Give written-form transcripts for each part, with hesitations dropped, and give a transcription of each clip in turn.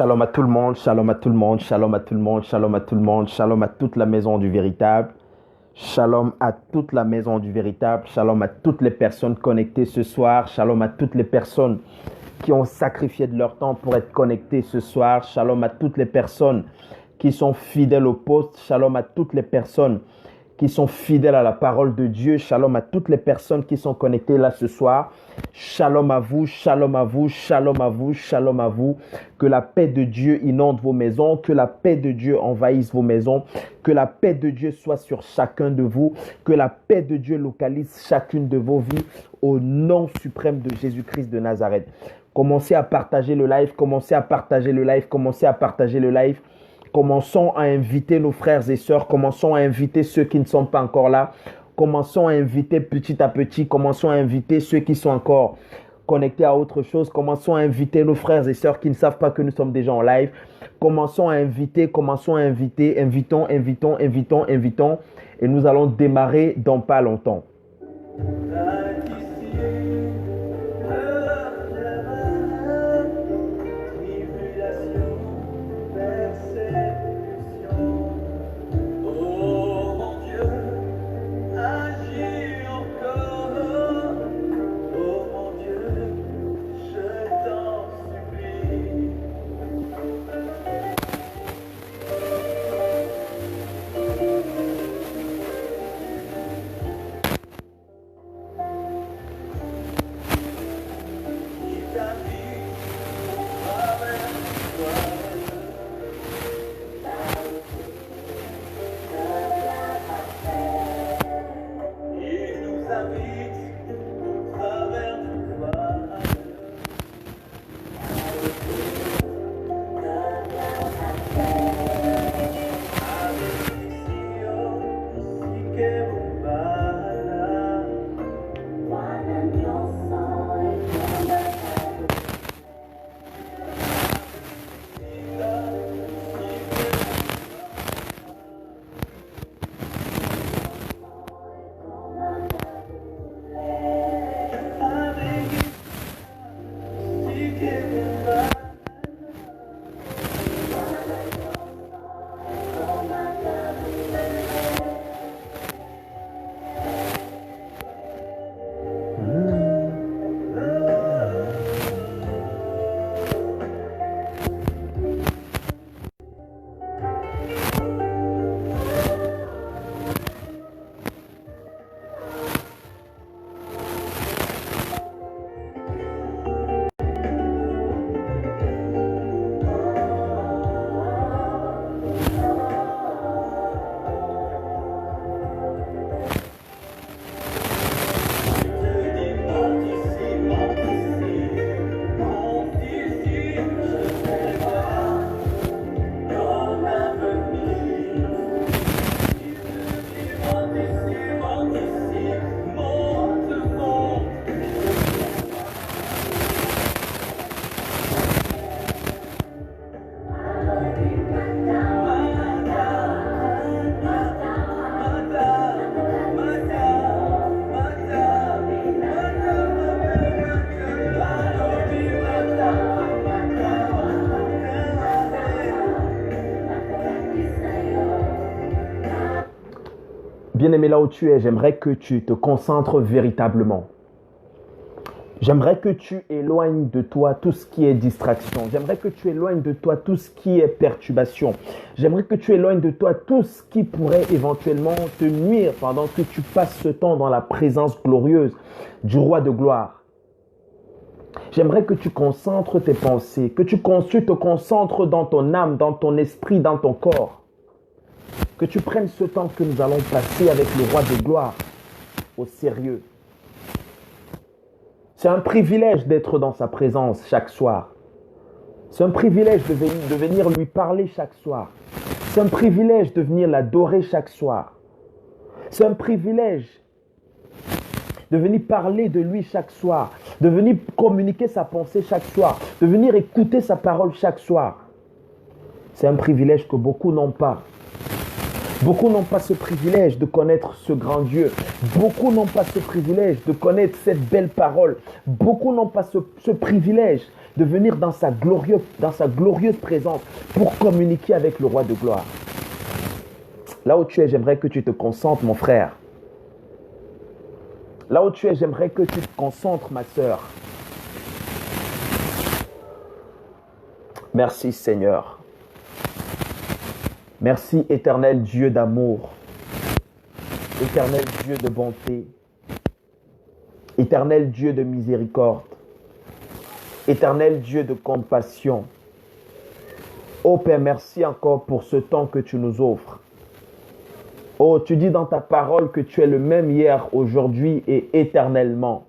Shalom à tout le monde, shalom à tout le monde, shalom à tout le monde, shalom à tout le monde, shalom à toute la maison du véritable. Shalom à toute la maison du véritable, shalom à toutes les personnes connectées ce soir, shalom à toutes les personnes qui ont sacrifié de leur temps pour être connectées ce soir, shalom à toutes les personnes qui sont fidèles au poste, shalom à toutes les personnes qui sont fidèles à la parole de Dieu, shalom à toutes les personnes qui sont connectées là ce soir, shalom à vous, shalom à vous, shalom à vous, shalom à vous, que la paix de Dieu inonde vos maisons, que la paix de Dieu envahisse vos maisons, que la paix de Dieu soit sur chacun de vous, que la paix de Dieu localise chacune de vos vies au nom suprême de Jésus-Christ de Nazareth. Commencez à partager le live, commencez à partager le live, commencez à partager le live. Commençons à inviter nos frères et sœurs, commençons à inviter ceux qui ne sont pas encore là, commençons à inviter petit à petit, commençons à inviter ceux qui sont encore connectés à autre chose, commençons à inviter nos frères et sœurs qui ne savent pas que nous sommes déjà en live, commençons à inviter, invitons, et nous allons démarrer dans pas longtemps. Bien-aimé, là où tu es, j'aimerais que tu te concentres véritablement. J'aimerais que tu éloignes de toi tout ce qui est distraction. J'aimerais que tu éloignes de toi tout ce qui est perturbation. J'aimerais que tu éloignes de toi tout ce qui pourrait éventuellement te nuire pendant que tu passes ce temps dans la présence glorieuse du roi de gloire. J'aimerais que tu concentres tes pensées, que tu te concentres dans ton âme, dans ton esprit, dans ton corps. Que tu prennes ce temps que nous allons passer avec le roi de gloire au sérieux. C'est un privilège d'être dans sa présence chaque soir. C'est un privilège de venir lui parler chaque soir. C'est un privilège de venir l'adorer chaque soir. C'est un privilège de venir parler de lui chaque soir, de venir communiquer sa pensée chaque soir, de venir écouter sa parole chaque soir. C'est un privilège que beaucoup n'ont pas. Beaucoup n'ont pas ce privilège de connaître ce grand Dieu. Beaucoup n'ont pas ce privilège de connaître cette belle parole. Beaucoup n'ont pas ce privilège de venir dans sa glorieuse présence pour communiquer avec le roi de gloire. Là où tu es, j'aimerais que tu te concentres, mon frère. Là où tu es, j'aimerais que tu te concentres, ma sœur. Merci, Seigneur. Merci, éternel Dieu d'amour. Éternel Dieu de bonté. Éternel Dieu de miséricorde. Éternel Dieu de compassion. Oh Père, merci encore pour ce temps que tu nous offres. Oh, tu dis dans ta parole que tu es le même hier, aujourd'hui et éternellement.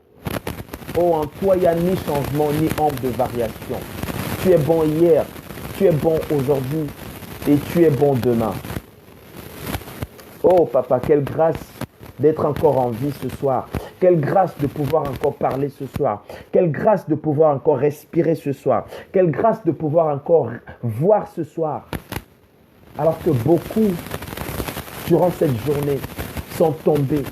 Oh, en toi, il n'y a ni changement, ni ombre de variation. Tu es bon hier, tu es bon aujourd'hui et tu es bon demain. Oh, Papa, quelle grâce d'être encore en vie ce soir. Quelle grâce de pouvoir encore parler ce soir. Quelle grâce de pouvoir encore respirer ce soir. Quelle grâce de pouvoir encore voir ce soir. Alors que beaucoup, durant cette journée, sont tombés.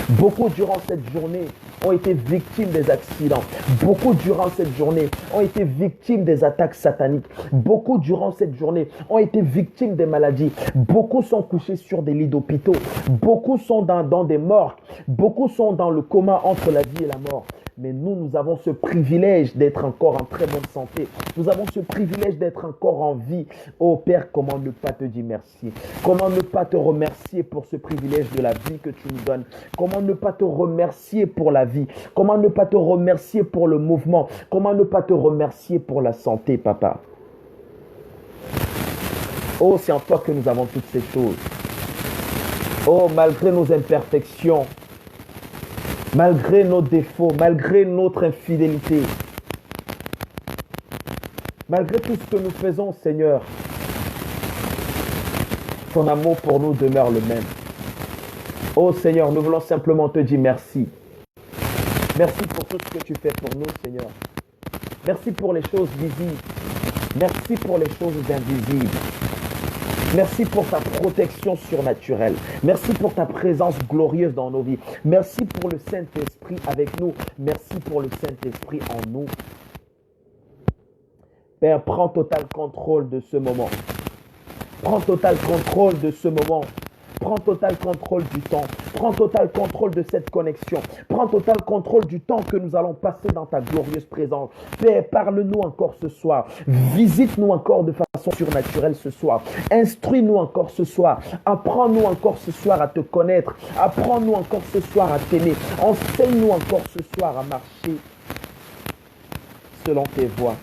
Beaucoup, durant cette journée, ont été victimes des accidents. Beaucoup, durant cette journée, ont été victimes des attaques sataniques. Beaucoup, durant cette journée, ont été victimes des maladies. Beaucoup sont couchés sur des lits d'hôpitaux. Beaucoup sont dans des morgues. Beaucoup sont dans le coma entre la vie et la mort. Mais nous avons ce privilège d'être encore en très bonne santé. Nous avons ce privilège d'être encore en vie. Oh Père, comment ne pas te dire merci? Comment ne pas te remercier pour ce privilège de la vie que tu nous donnes? Comment ne pas te remercier pour la vie? Comment ne pas te remercier pour le mouvement? Comment ne pas te remercier pour la santé, Papa? Oh, c'est en toi que nous avons toutes ces choses. Oh, malgré nos imperfections, malgré nos défauts, malgré notre infidélité, malgré tout ce que nous faisons, Seigneur, ton amour pour nous demeure le même. Oh Seigneur, nous voulons simplement te dire merci. Merci pour tout ce que tu fais pour nous, Seigneur. Merci pour les choses visibles. Merci pour les choses invisibles. Merci pour ta protection surnaturelle. Merci pour ta présence glorieuse dans nos vies. Merci pour le Saint-Esprit avec nous. Merci pour le Saint-Esprit en nous. Père, prends total contrôle de ce moment. Prends total contrôle de ce moment. Prends total contrôle du temps. Prends total contrôle de cette connexion. Prends total contrôle du temps que nous allons passer dans ta glorieuse présence. Père, parle-nous encore ce soir. Visite-nous encore de façon surnaturelle ce soir. Instruis-nous encore ce soir. Apprends-nous encore ce soir à te connaître. Apprends-nous encore ce soir à t'aimer. Enseigne-nous encore ce soir à marcher selon tes voies.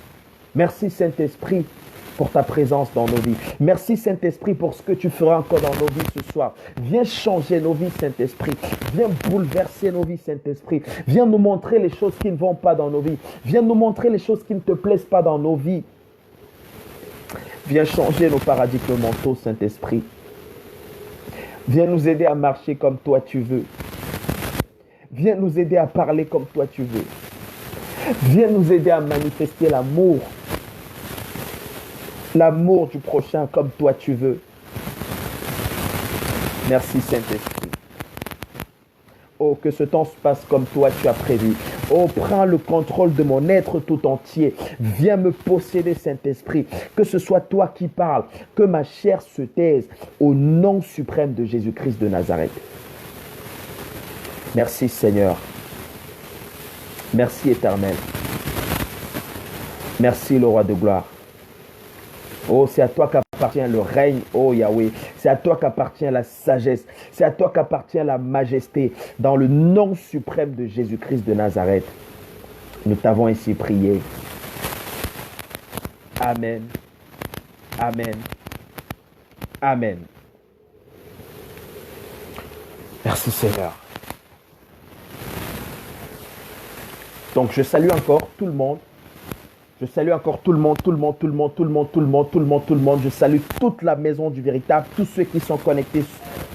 Merci Saint-Esprit pour ta présence dans nos vies. Merci Saint-Esprit pour ce que tu feras encore dans nos vies ce soir. Viens changer nos vies, Saint-Esprit. Viens bouleverser nos vies, Saint-Esprit. Viens nous montrer les choses qui ne vont pas dans nos vies. Viens nous montrer les choses qui ne te plaisent pas dans nos vies. Viens changer nos paradigmes mentaux, Saint-Esprit. Viens nous aider à marcher comme toi tu veux. Viens nous aider à parler comme toi tu veux. Viens nous aider à manifester l'amour. L'amour du prochain comme toi tu veux. Merci Saint-Esprit. Oh, que ce temps se passe comme toi tu as prévu. Oh, prends le contrôle de mon être tout entier. Viens me posséder, Saint-Esprit. Que ce soit toi qui parles. Que ma chair se taise au nom suprême de Jésus-Christ de Nazareth. Merci Seigneur. Merci Éternel. Merci le Roi de gloire. Oh, c'est à toi qu'appartient le règne, oh Yahweh. C'est à toi qu'appartient la sagesse. C'est à toi qu'appartient la majesté. Dans le nom suprême de Jésus-Christ de Nazareth, nous t'avons ainsi prié. Amen. Amen. Amen. Merci Seigneur. Donc je salue encore tout le monde. Je salue encore tout le monde. Je salue toute la maison du véritable, tous ceux qui sont connectés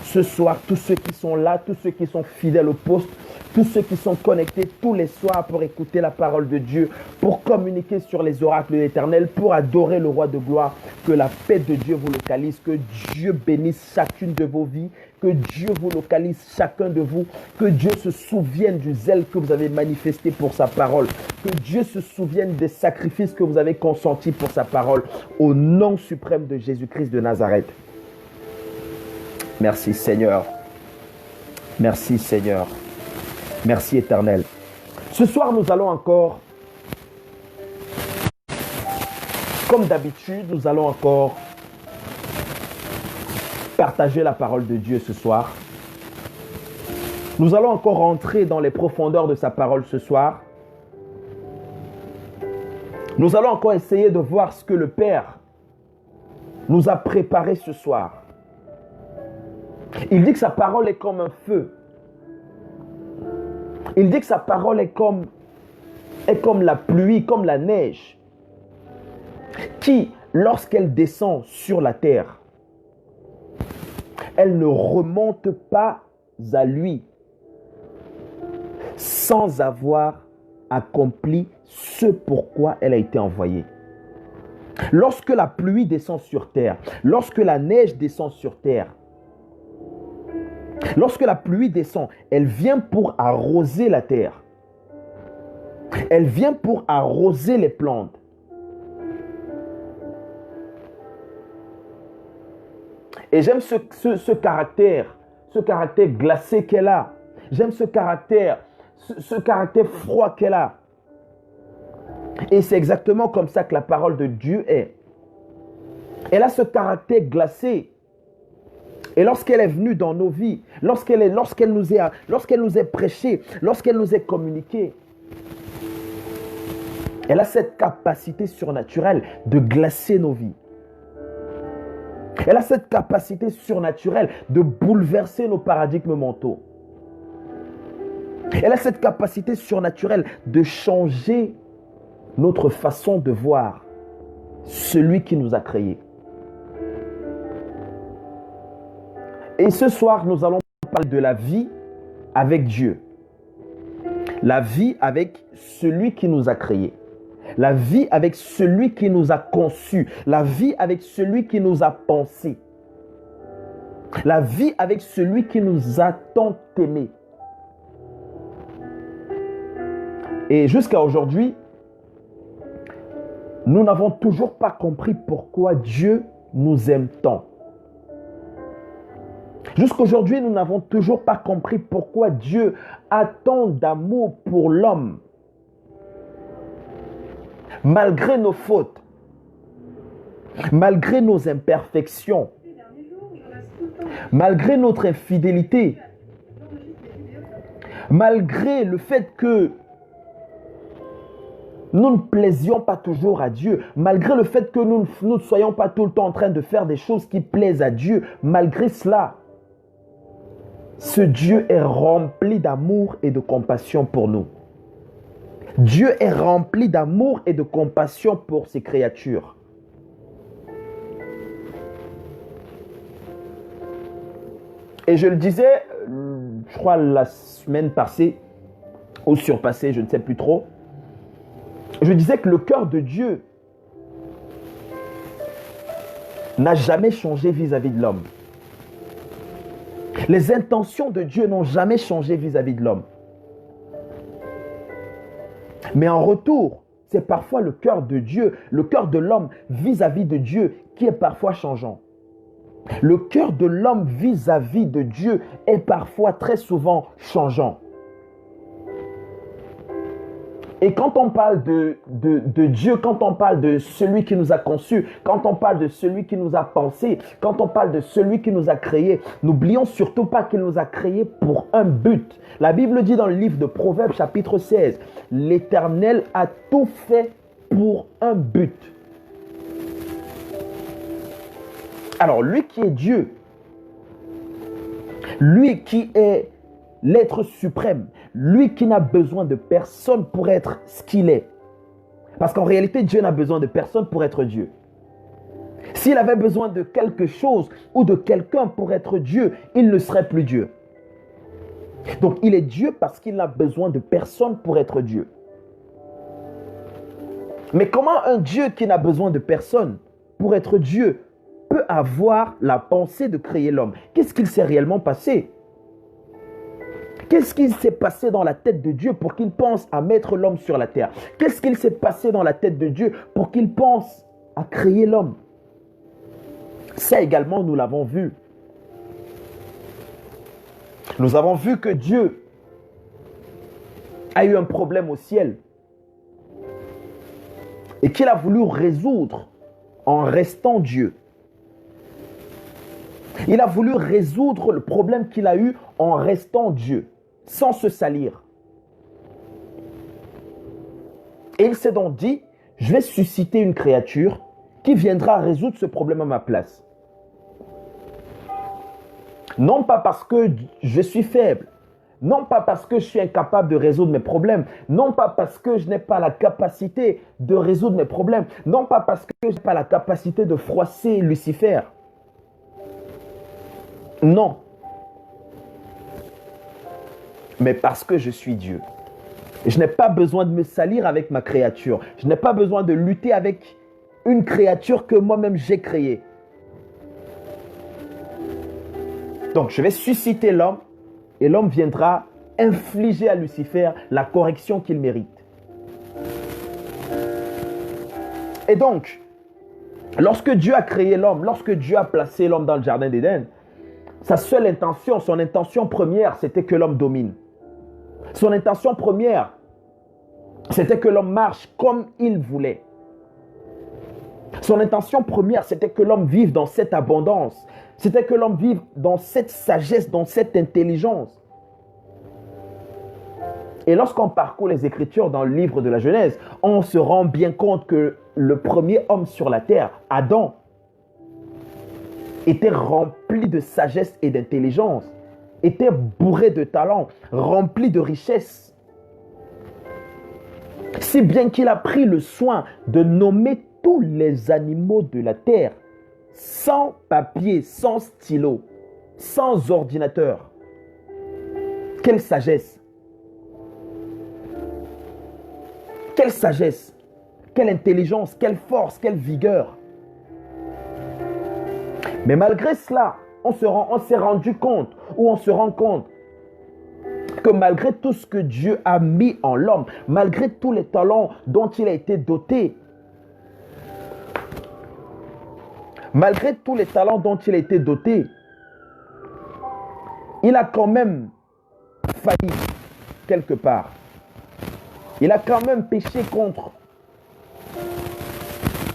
ce soir, tous ceux qui sont là, tous ceux qui sont fidèles au poste, tous ceux qui sont connectés tous les soirs pour écouter la parole de Dieu, pour communiquer sur les oracles de l'Éternel, pour adorer le Roi de gloire. Que la paix de Dieu vous localise, que Dieu bénisse chacune de vos vies, que Dieu vous localise, chacun de vous, que Dieu se souvienne du zèle que vous avez manifesté pour sa parole, que Dieu se souvienne des sacrifices que vous avez consentis pour sa parole, au nom suprême de Jésus-Christ de Nazareth. Merci Seigneur. Merci Seigneur. Merci Éternel. Ce soir, nous allons encore, comme d'habitude, nous allons encore partager la parole de Dieu ce soir. Nous allons encore entrer dans les profondeurs de sa parole ce soir. Nous allons encore essayer de voir ce que le Père nous a préparé ce soir. Il dit que sa parole est comme un feu. Il dit que sa parole est comme la pluie, comme la neige, qui, lorsqu'elle descend sur la terre, elle ne remonte pas à lui sans avoir accompli ce pourquoi elle a été envoyée. Lorsque la pluie descend sur terre, lorsque la neige descend sur terre, lorsque la pluie descend, elle vient pour arroser la terre. Elle vient pour arroser les plantes. Et j'aime ce caractère glacé qu'elle a. J'aime ce caractère froid qu'elle a. Et c'est exactement comme ça que la parole de Dieu est. Elle a ce caractère glacé. Et lorsqu'elle est venue dans nos vies, lorsqu'elle nous est prêchée, lorsqu'elle nous est communiquée, elle a cette capacité surnaturelle de glacer nos vies. Elle a cette capacité surnaturelle de bouleverser nos paradigmes mentaux. Elle a cette capacité surnaturelle de changer notre façon de voir celui qui nous a créés. Et ce soir, nous allons parler de la vie avec Dieu. La vie avec celui qui nous a créés. La vie avec celui qui nous a conçus. La vie avec celui qui nous a pensés. La vie avec celui qui nous a tant aimés. Et jusqu'à aujourd'hui, nous n'avons toujours pas compris pourquoi Dieu nous aime tant. Jusqu'aujourd'hui, nous n'avons toujours pas compris pourquoi Dieu a tant d'amour pour l'homme. Malgré nos fautes, malgré nos imperfections, malgré notre infidélité, malgré le fait que nous ne plaisions pas toujours à Dieu, malgré le fait que nous ne soyons pas tout le temps en train de faire des choses qui plaisent à Dieu, malgré cela, ce Dieu est rempli d'amour et de compassion pour nous. Dieu est rempli d'amour et de compassion pour ses créatures. Et je le disais, je crois la semaine passée, ou surpassée, je ne sais plus trop, je disais que le cœur de Dieu n'a jamais changé vis-à-vis de l'homme. Les intentions de Dieu n'ont jamais changé vis-à-vis de l'homme. Mais en retour, c'est parfois le cœur de Dieu, le cœur de l'homme vis-à-vis de Dieu qui est parfois changeant. Le cœur de l'homme vis-à-vis de Dieu est parfois très souvent changeant. Et quand on parle de Dieu, quand on parle de celui qui nous a conçus, quand on parle de celui qui nous a pensés, quand on parle de celui qui nous a créés, n'oublions surtout pas qu'il nous a créés pour un but. La Bible dit dans le livre de Proverbes chapitre 16, « L'Éternel a tout fait pour un but ». Alors, lui qui est Dieu, lui qui est l'être suprême, lui qui n'a besoin de personne pour être ce qu'il est. Parce qu'en réalité, Dieu n'a besoin de personne pour être Dieu. S'il avait besoin de quelque chose ou de quelqu'un pour être Dieu, il ne serait plus Dieu. Donc, il est Dieu parce qu'il n'a besoin de personne pour être Dieu. Mais comment un Dieu qui n'a besoin de personne pour être Dieu peut avoir la pensée de créer l'homme. Qu'est-ce qu'il s'est réellement passé? Qu'est-ce qu'il s'est passé dans la tête de Dieu pour qu'il pense à mettre l'homme sur la terre? Qu'est-ce qu'il s'est passé dans la tête de Dieu pour qu'il pense à créer l'homme? Ça également, nous l'avons vu. Nous avons vu que Dieu a eu un problème au ciel et qu'il a voulu résoudre en restant Dieu. Il a voulu résoudre le problème qu'il a eu en restant Dieu, sans se salir. Et il s'est donc dit, je vais susciter une créature qui viendra résoudre ce problème à ma place. Non pas parce que je suis faible, non pas parce que je suis incapable de résoudre mes problèmes, non pas parce que je n'ai pas la capacité de résoudre mes problèmes, non pas parce que je n'ai pas la capacité de froisser Lucifer. Non. Mais parce que je suis Dieu. Je n'ai pas besoin de me salir avec ma créature. Je n'ai pas besoin de lutter avec une créature que moi-même j'ai créée. Donc, je vais susciter l'homme et l'homme viendra infliger à Lucifer la correction qu'il mérite. Et donc, lorsque Dieu a créé l'homme, lorsque Dieu a placé l'homme dans le jardin d'Éden, sa seule intention, son intention première, c'était que l'homme domine. Son intention première, c'était que l'homme marche comme il voulait. Son intention première, c'était que l'homme vive dans cette abondance. C'était que l'homme vive dans cette sagesse, dans cette intelligence. Et lorsqu'on parcourt les Écritures dans le livre de la Genèse, on se rend bien compte que le premier homme sur la terre, Adam, était rempli de sagesse et d'intelligence, était bourré de talent, rempli de richesse. Si bien qu'il a pris le soin de nommer tous les animaux de la terre, sans papier, sans stylo, sans ordinateur. Quelle sagesse! Quelle sagesse! Quelle intelligence! Quelle force! Quelle vigueur! Mais malgré cela, on s'est rendu compte, ou on se rend compte, que malgré tout ce que Dieu a mis en l'homme, malgré tous les talents dont il a été doté, malgré tous les talents dont il a été doté, il a quand même failli quelque part. Il a quand même péché contre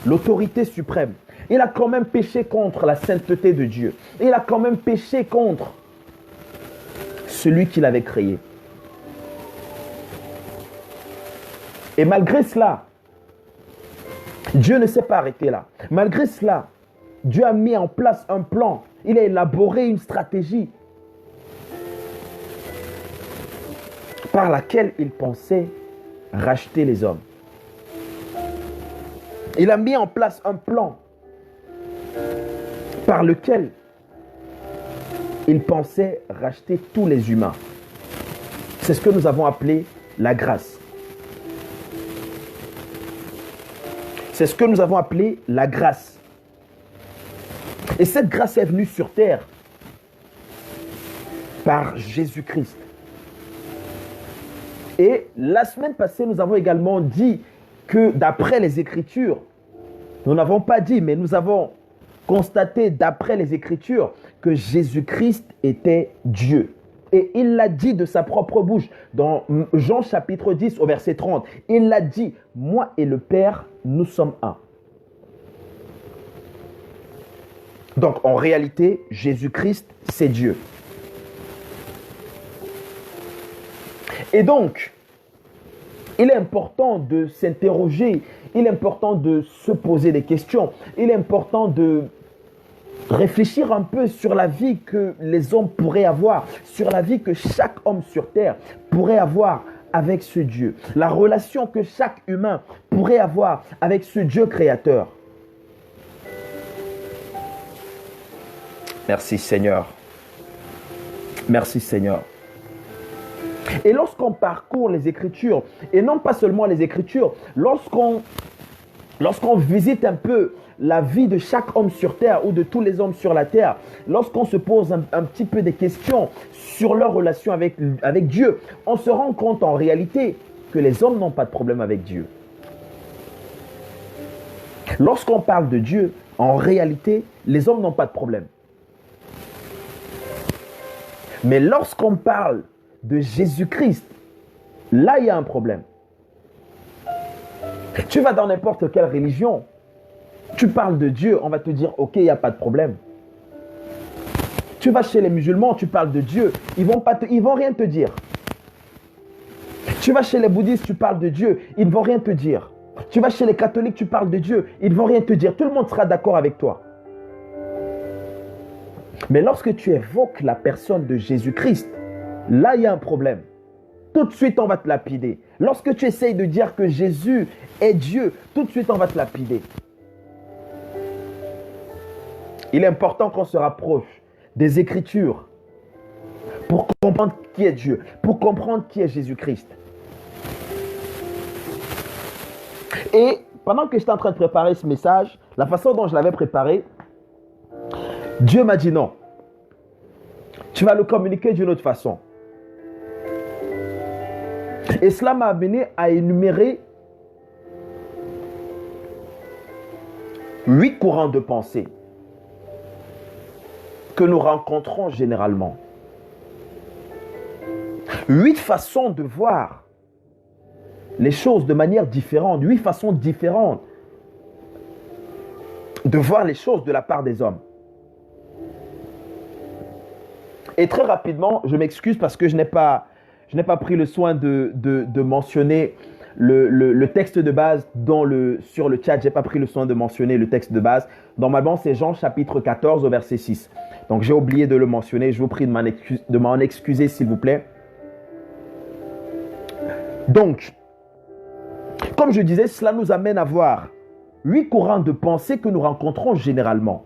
l'autorité suprême. Il a quand même péché contre la sainteté de Dieu. Il a quand même péché contre celui qu'il avait créé. Et malgré cela, Dieu ne s'est pas arrêté là. Malgré cela, Dieu a mis en place un plan. Il a élaboré une stratégie par laquelle il pensait racheter les hommes. Il a mis en place un plan par lequel il pensait racheter tous les humains. C'est ce que nous avons appelé la grâce. C'est ce que nous avons appelé la grâce. Et cette grâce est venue sur terre par Jésus-Christ. Et la semaine passée, nous avons également dit que d'après les Écritures, nous n'avons pas dit, mais nous avons constaté d'après les Écritures que Jésus-Christ était Dieu. Et il l'a dit de sa propre bouche dans Jean chapitre 10 au verset 30. Il l'a dit, moi et le Père, nous sommes un. Donc en réalité, Jésus-Christ, c'est Dieu. Et donc, il est important de s'interroger, il est important de se poser des questions, il est important de réfléchir un peu sur la vie que les hommes pourraient avoir, sur la vie que chaque homme sur terre pourrait avoir avec ce Dieu, la relation que chaque humain pourrait avoir avec ce Dieu créateur. Merci Seigneur. Merci Seigneur. Et lorsqu'on parcourt les Écritures, et non pas seulement les Écritures, lorsqu'on visite un peu la vie de chaque homme sur terre ou de tous les hommes sur la terre, lorsqu'on se pose un petit peu des questions sur leur relation avec Dieu, on se rend compte en réalité que les hommes n'ont pas de problème avec Dieu. Lorsqu'on parle de Dieu, en réalité, les hommes n'ont pas de problème. Mais lorsqu'on parle de Jésus-Christ, là, il y a un problème. Tu vas dans n'importe quelle religion, tu parles de Dieu, on va te dire, ok, il n'y a pas de problème. Tu vas chez les musulmans, tu parles de Dieu, ils vont rien te dire. Tu vas chez les bouddhistes, tu parles de Dieu, ils ne vont rien te dire. Tu vas chez les catholiques, tu parles de Dieu, ils ne vont rien te dire. Tout le monde sera d'accord avec toi. Mais lorsque tu évoques la personne de Jésus-Christ, là, il y a un problème. Tout de suite, on va te lapider. Lorsque tu essayes de dire que Jésus est Dieu, tout de suite, on va te lapider. Il est important qu'on se rapproche des Écritures pour comprendre qui est Dieu, pour comprendre qui est Jésus-Christ. Et pendant que j'étais en train de préparer ce message, la façon dont je l'avais préparé, Dieu m'a dit non. Tu vas le communiquer d'une autre façon. Et cela m'a amené à énumérer 8 courants de pensée que nous rencontrons généralement. 8 façons de voir les choses de manière différente, 8 façons différentes de voir les choses de la part des hommes. Et très rapidement, je m'excuse parce que je n'ai pas pris le soin de mentionner le texte de base sur le chat. Je n'ai pas pris le soin de mentionner le texte de base. Normalement, c'est Jean chapitre 14 au verset 6. Donc, j'ai oublié de le mentionner. Je vous prie de m'en excuser, s'il vous plaît. Donc, comme je disais, cela nous amène à voir 8 courants de pensée que nous rencontrons généralement.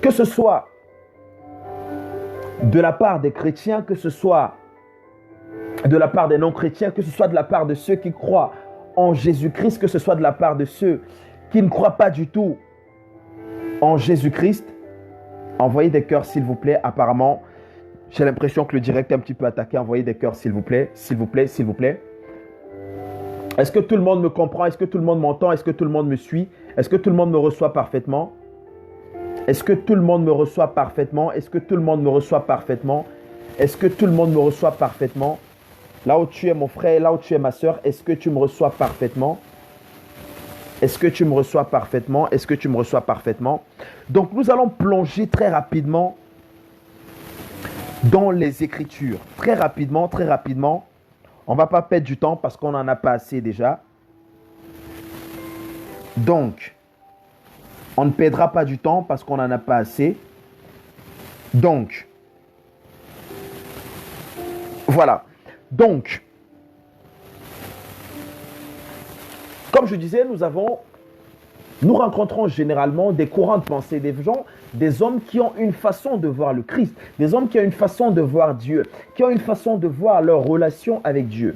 Que ce soit de la part des chrétiens, que ce soit de la part des non-chrétiens, que ce soit de la part de ceux qui croient en Jésus-Christ, que ce soit de la part de ceux qui ne croient pas du tout en Jésus-Christ. Envoyez des cœurs, s'il vous plaît. Apparemment, j'ai l'impression que le direct est un petit peu attaqué. Envoyez des cœurs, s'il vous plaît. S'il vous plaît, s'il vous plaît. Est-ce que tout le monde me comprend? Est-ce que tout le monde m'entend? Est-ce que tout le monde me suit? Est-ce que tout le monde me reçoit parfaitement? Est-ce que tout le monde me reçoit parfaitement? Est-ce que tout le monde me reçoit parfaitement? Est-ce que tout le monde me reçoit parfaitement? Là où tu es mon frère, là où tu es ma soeur, est-ce que tu me reçois parfaitement? Est-ce que tu me reçois parfaitement? Est-ce que tu me reçois parfaitement? Donc nous allons plonger très rapidement dans les Écritures. Très rapidement, très rapidement. On ne va pas perdre du temps parce qu'on n'en a pas assez déjà. Donc, on ne perdra pas du temps parce qu'on n'en a pas assez. Donc, voilà. Donc, comme je disais, nous rencontrons généralement des courants de pensée, des hommes qui ont une façon de voir le Christ, des hommes qui ont une façon de voir Dieu, qui ont une façon de voir leur relation avec Dieu.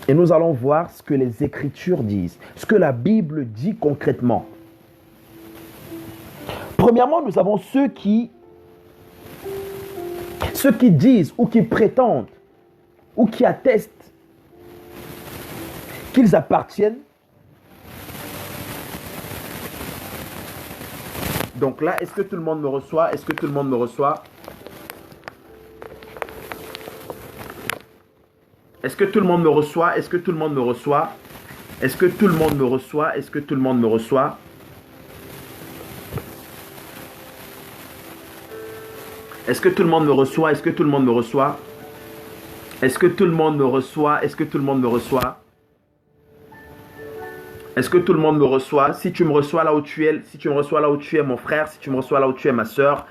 Et nous allons voir ce que les Écritures disent, ce que la Bible dit concrètement. Premièrement, nous avons ceux qui disent ou qui prétendent ou qui attestent qu'ils appartiennent. Donc là, est-ce que tout le monde me reçoit? Est-ce que tout le monde me reçoit? Est-ce que tout le monde me reçoit? Est-ce que tout le monde me reçoit? Est-ce que tout le monde me reçoit? Est-ce que tout le monde me reçoit? Est-ce que tout le monde me reçoit? Est-ce que tout le monde me reçoit? Est-ce que tout le monde me reçoit? Est-ce que tout le monde me reçoit? Est-ce que tout le monde me reçoit? Si tu me reçois là où tu es, si tu me reçois là où tu es mon frère, si tu me reçois là où tu es ma soeur,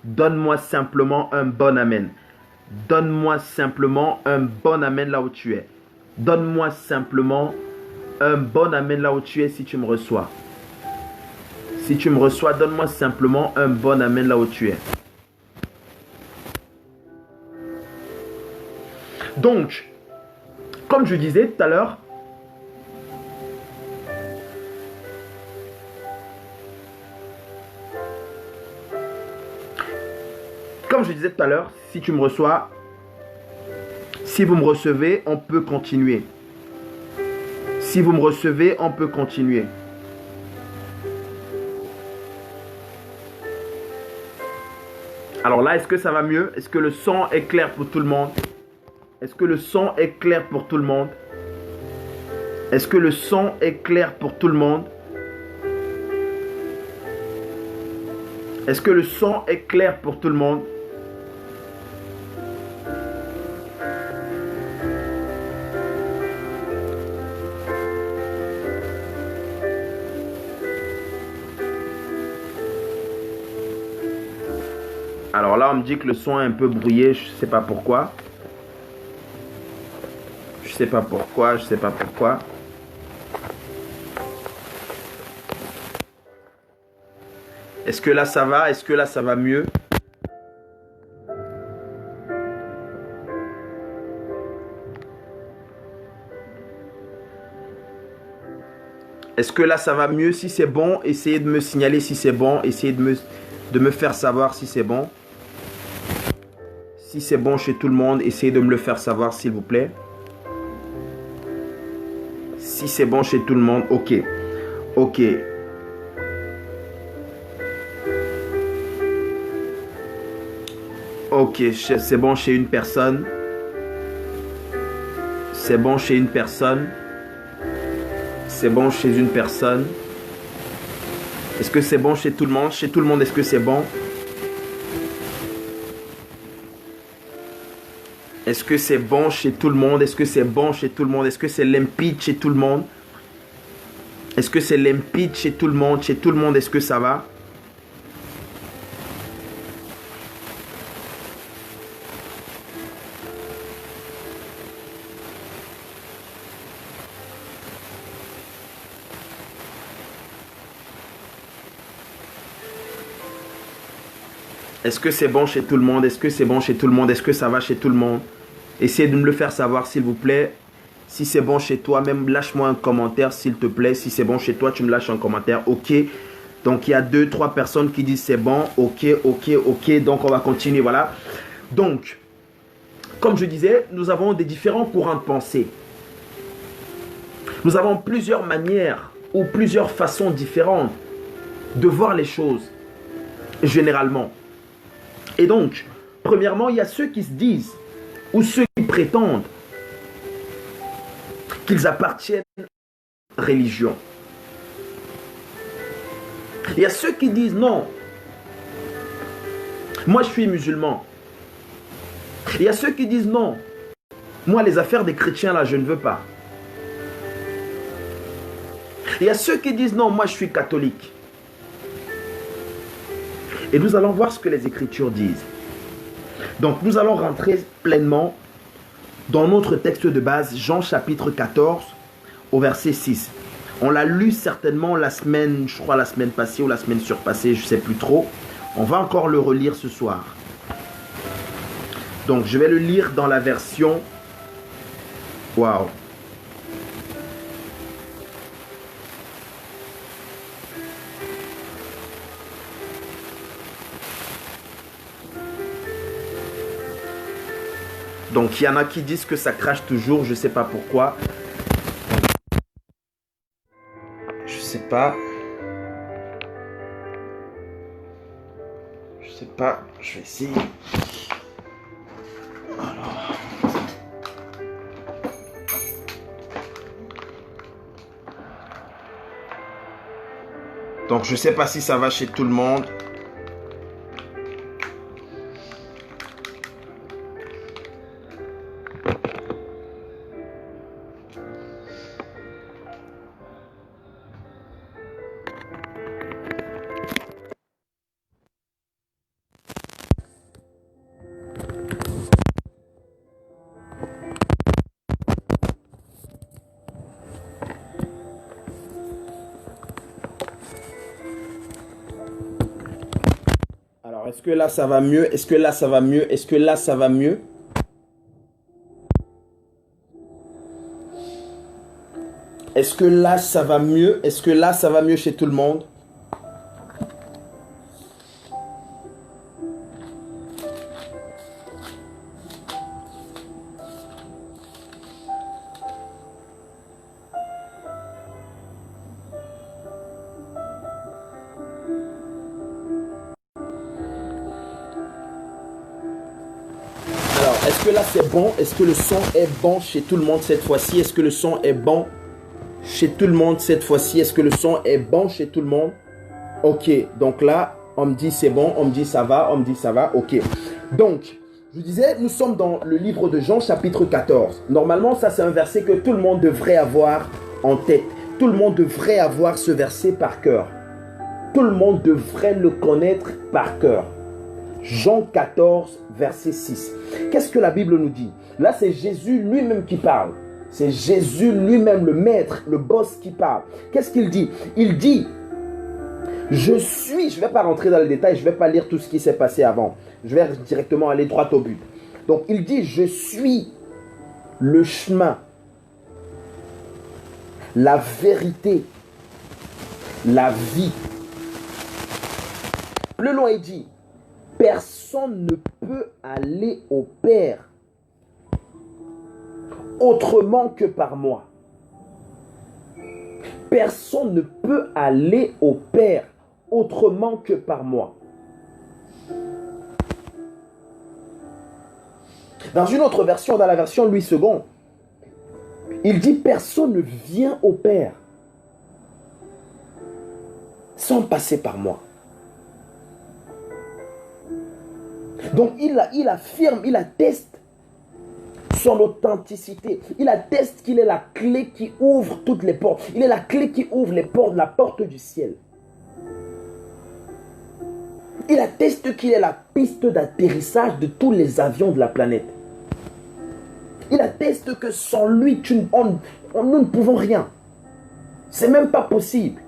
donne-moi simplement un bon amen. Donne-moi simplement un bon amen là où tu es. Donne-moi simplement un bon amen là où tu es si tu me reçois. Si tu me reçois, donne-moi simplement un bon amen là où tu es. Donc, comme je disais tout à l'heure, Comme je disais tout à l'heure, si tu me reçois, si vous me recevez, on peut continuer. Si vous me recevez, on peut continuer. Alors là, est-ce que ça va mieux? Est-ce que le son est clair pour tout le monde? Est-ce que le son est clair pour tout le monde? Est-ce que le son est clair pour tout le monde? Est-ce que le son est clair pour tout le monde? Alors là, on me dit que le son est un peu brouillé, je ne sais pas pourquoi. Je sais pas pourquoi, je sais pas pourquoi. Est-ce que là ça va? Est-ce que là ça va mieux? Est-ce que là ça va mieux? Si c'est bon, essayez de me signaler si c'est bon. Essayez de me faire savoir si c'est bon. Si c'est bon chez tout le monde, essayez de me le faire savoir s'il vous plaît. Si c'est bon chez tout le monde, ok. Ok. Ok, c'est bon chez une personne. C'est bon chez une personne. C'est bon chez une personne. Est-ce que c'est bon chez tout le monde? Chez tout le monde, est-ce que c'est bon? Est-ce que c'est bon chez tout le monde? Est-ce que c'est bon chez tout le monde? Est-ce que c'est limpide chez tout le monde? Est-ce que c'est limpide chez tout le monde? Chez tout le monde, est-ce que ça va? Est-ce que c'est bon chez tout le monde? Est-ce que c'est bon chez tout le monde? Est-ce que ça va chez tout le monde? Essayez de me le faire savoir, s'il vous plaît. Si c'est bon chez toi, même lâche-moi un commentaire, s'il te plaît. Si c'est bon chez toi, tu me lâches un commentaire. Ok. Donc, il y a 2-3 personnes qui disent c'est bon. Ok, ok, ok. Donc, on va continuer. Voilà. Donc, comme je disais, nous avons des différents courants de pensée. Nous avons plusieurs manières ou plusieurs façons différentes de voir les choses, généralement. Et donc, premièrement, il y a ceux qui se disent ou ceux qui prétendent qu'ils appartiennent à une religion. Il y a ceux qui disent non, moi je suis musulman. Il y a ceux qui disent non, moi les affaires des chrétiens là je ne veux pas. Il y a ceux qui disent non, moi je suis catholique. Et nous allons voir ce que les Écritures disent. Donc nous allons rentrer pleinement dans notre texte de base, Jean chapitre 14, au verset 6. On l'a lu certainement la semaine, je crois la semaine passée ou la semaine surpassée, je ne sais plus trop. On va encore le relire ce soir. Donc je vais le lire dans la version... Waouh! Donc il y en a qui disent que ça crache toujours, je ne sais pas pourquoi. Je sais pas. Je sais pas, je vais essayer. Alors. Donc je sais pas si ça va chez tout le monde. Alors, est-ce que là ça va mieux? Est-ce que là ça va mieux? Est-ce que là ça va mieux? Est-ce que là ça va mieux? Est-ce que là ça va mieux chez tout le monde? que là c'est bon? Est-ce que le son est bon chez tout le monde cette fois-ci? Est-ce que le son est bon chez tout le monde cette fois-ci? Est-ce que le son est bon chez tout le monde? Ok, donc là, on me dit c'est bon, on me dit ça va, on me dit ça va, ok. Donc, je vous disais, nous sommes dans le livre de Jean chapitre 14. Normalement, ça c'est un verset que tout le monde devrait avoir en tête. Tout le monde devrait avoir ce verset par cœur. Tout le monde devrait le connaître par cœur. Jean 14, verset 6. Qu'est-ce que la Bible nous dit? Là, c'est Jésus lui-même qui parle. C'est Jésus lui-même, le maître, le boss qui parle. Qu'est-ce qu'il dit? Il dit, je ne vais pas rentrer dans le détail, je ne vais pas lire tout ce qui s'est passé avant. Je vais directement aller droit au but. Donc, il dit, je suis le chemin, la vérité, la vie. Plus loin, il dit, personne ne peut aller au Père autrement que par moi. Personne ne peut aller au Père autrement que par moi. Dans une autre version, dans la version Louis II, il dit personne ne vient au Père sans passer par moi. Donc il affirme, il atteste son authenticité. Il atteste qu'il est la clé qui ouvre toutes les portes. Il est la clé qui ouvre les portes, la porte du ciel. Il atteste qu'il est la piste d'atterrissage de tous les avions de la planète. Il atteste que sans lui, nous ne pouvons rien. C'est même pas possible.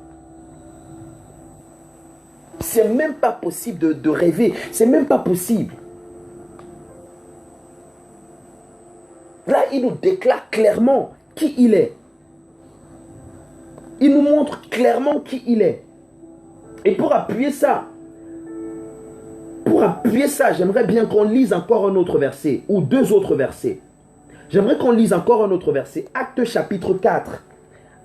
C'est même pas possible de rêver. C'est même pas possible. Là, il nous déclare clairement qui il est. Il nous montre clairement qui il est. Et pour appuyer ça, j'aimerais bien qu'on lise encore un autre verset, ou deux autres versets. J'aimerais qu'on lise encore un autre verset. Actes chapitre 4.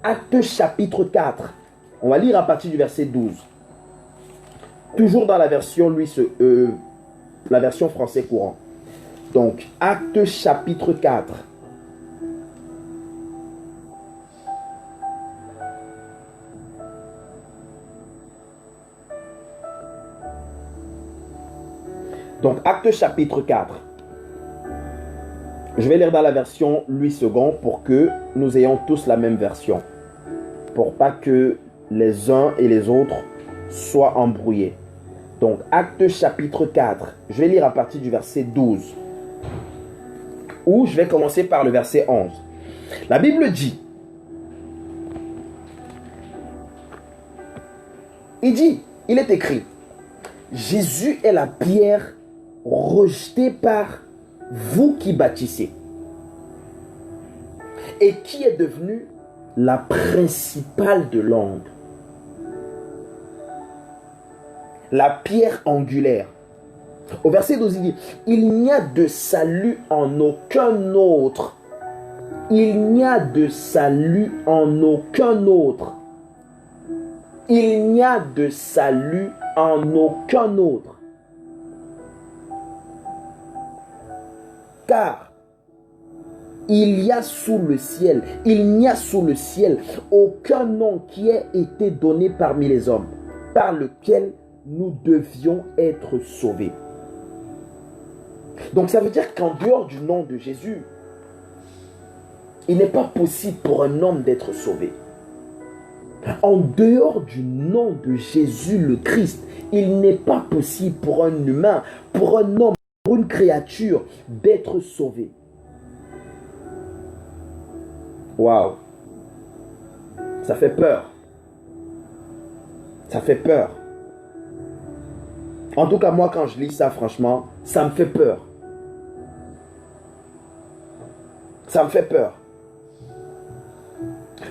Actes chapitre 4. On va lire à partir du verset 12. Toujours dans la version, la version français courant. Donc, Actes chapitre 4. Donc, Actes chapitre 4. Je vais lire dans la version Louis II pour que nous ayons tous la même version. Pour pas que les uns et les autres soient embrouillés. Donc, Actes chapitre 4. Je vais lire à partir du verset 12. Ou je vais commencer par le verset 11. La Bible dit, il est écrit, Jésus est la pierre rejetée par vous qui bâtissez et qui est devenue la principale de l'angle. La pierre angulaire. Au verset 12, il dit, il n'y a de salut en aucun autre. Il n'y a de salut en aucun autre. Il n'y a de salut en aucun autre. Car il n'y a sous le ciel aucun nom qui ait été donné parmi les hommes, par lequel nous devions être sauvés. Donc ça veut dire qu'en dehors du nom de Jésus, il n'est pas possible pour un homme d'être sauvé. En dehors du nom de Jésus le Christ, il n'est pas possible pour un humain, pour un homme, pour une créature d'être sauvé. Waouh! Ça fait peur. Ça fait peur. En tout cas, moi, quand je lis ça, franchement, ça me fait peur. Ça me fait peur.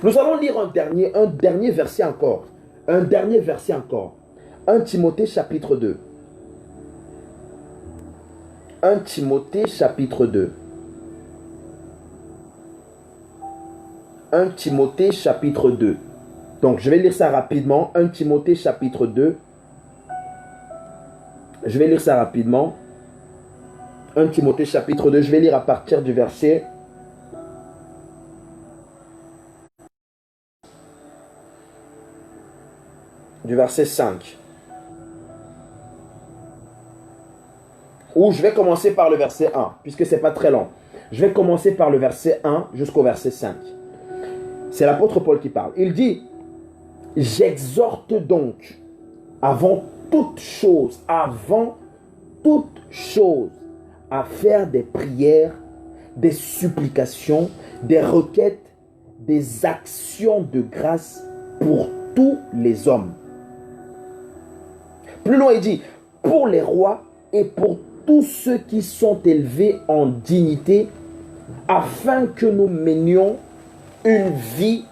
Nous allons lire un dernier verset encore. Un dernier verset encore. 1 Timothée chapitre 2. 1 Timothée chapitre 2. 1 Timothée chapitre 2. Donc, je vais lire ça rapidement. 1 Timothée chapitre 2. Je vais lire ça rapidement. 1 Timothée chapitre 2, je vais lire à partir du verset 5. Ou je vais commencer par le verset 1, puisque ce n'est pas très long. Je vais commencer par le verset 1 jusqu'au verset 5. C'est l'apôtre Paul qui parle. Il dit, j'exhorte donc avant toute chose, à faire des prières, des supplications, des requêtes, des actions de grâce pour tous les hommes. Plus loin, il dit, pour les rois et pour tous ceux qui sont élevés en dignité, afin que nous menions une vie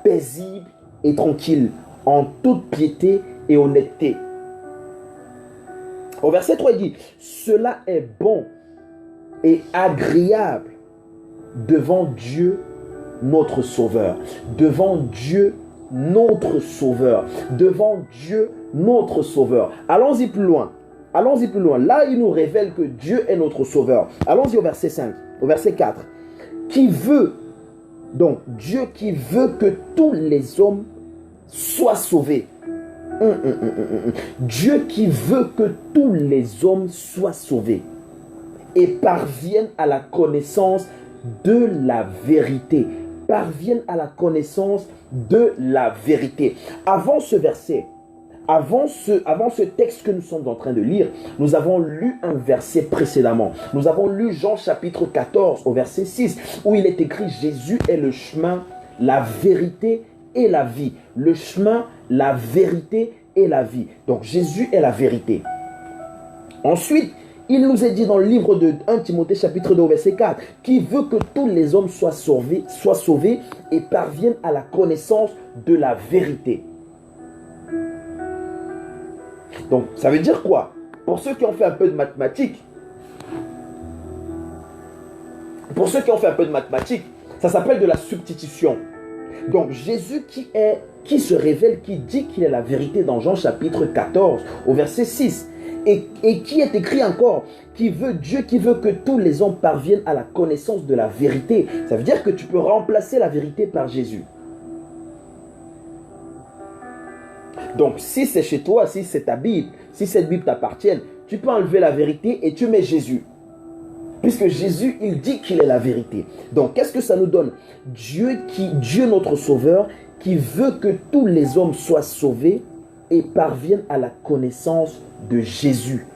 paisible et tranquille, en toute piété et honnêteté. Au verset 3, il dit, cela est bon et agréable devant Dieu notre Sauveur. Devant Dieu notre Sauveur. Devant Dieu notre Sauveur. Allons-y plus loin. Allons-y plus loin. Là, il nous révèle que Dieu est notre Sauveur. Allons-y au verset 5, au verset 4. Qui veut, donc Dieu qui veut que tous les hommes soient sauvés. Dieu qui veut que tous les hommes soient sauvés et parviennent à la connaissance de la vérité. Parviennent à la connaissance de la vérité. Avant ce verset, avant ce texte que nous sommes en train de lire, nous avons lu un verset précédemment. Nous avons lu Jean chapitre 14 au verset 6 où il est écrit « Jésus est le chemin, la vérité et la vie. » Le chemin, la vérité et la vie. Donc Jésus est la vérité. Ensuite, il nous est dit dans le livre de 1 Timothée chapitre 2 verset 4 qui veut que tous les hommes soient sauvés et parviennent à la connaissance de la vérité. Donc, ça veut dire quoi? Pour ceux qui ont fait un peu de mathématiques, ça s'appelle de la substitution. Donc, Jésus qui se révèle, qui dit qu'il est la vérité dans Jean chapitre 14 au verset 6. Et qui est écrit encore, Dieu qui veut que tous les hommes parviennent à la connaissance de la vérité. Ça veut dire que tu peux remplacer la vérité par Jésus. Donc, si c'est chez toi, si c'est ta Bible, si cette Bible t'appartient, tu peux enlever la vérité et tu mets Jésus. Puisque Jésus, il dit qu'il est la vérité. Donc, qu'est-ce que ça nous donne? Dieu notre Sauveur, qui veut que tous les hommes soient sauvés et parviennent à la connaissance de Jésus.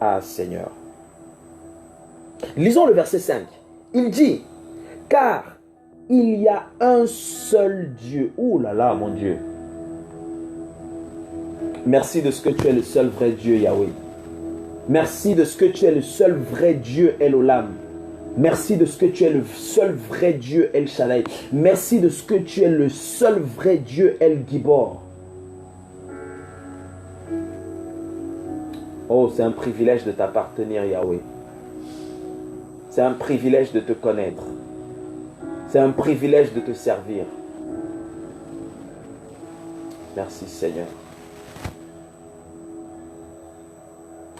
Ah, Seigneur. Lisons le verset 5. Il dit, car il y a un seul Dieu. Ouh là là, mon Dieu. Merci de ce que tu es le seul vrai Dieu, Yahweh. Merci de ce que tu es le seul vrai Dieu, El-Olam. Merci de ce que tu es le seul vrai Dieu, El Shaddai. Merci de ce que tu es le seul vrai Dieu, El Gibor. Oh, c'est un privilège de t'appartenir, Yahweh. C'est un privilège de te connaître. C'est un privilège de te servir. Merci Seigneur.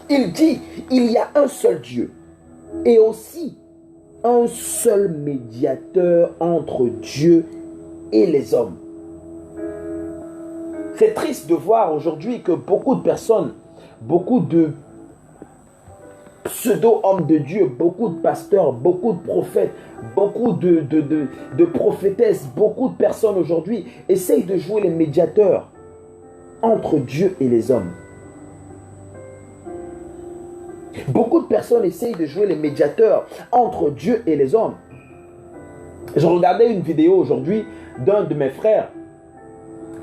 Il dit, il y a un seul Dieu et aussi un seul médiateur entre Dieu et les hommes. C'est triste de voir aujourd'hui que beaucoup de personnes, beaucoup de pseudo-hommes de Dieu, beaucoup de pasteurs, beaucoup de prophètes, beaucoup de prophétesses, beaucoup de personnes aujourd'hui essayent de jouer les médiateurs entre Dieu et les hommes. Beaucoup de personnes essayent de jouer les médiateurs entre Dieu et les hommes. Je regardais une vidéo aujourd'hui d'un de mes frères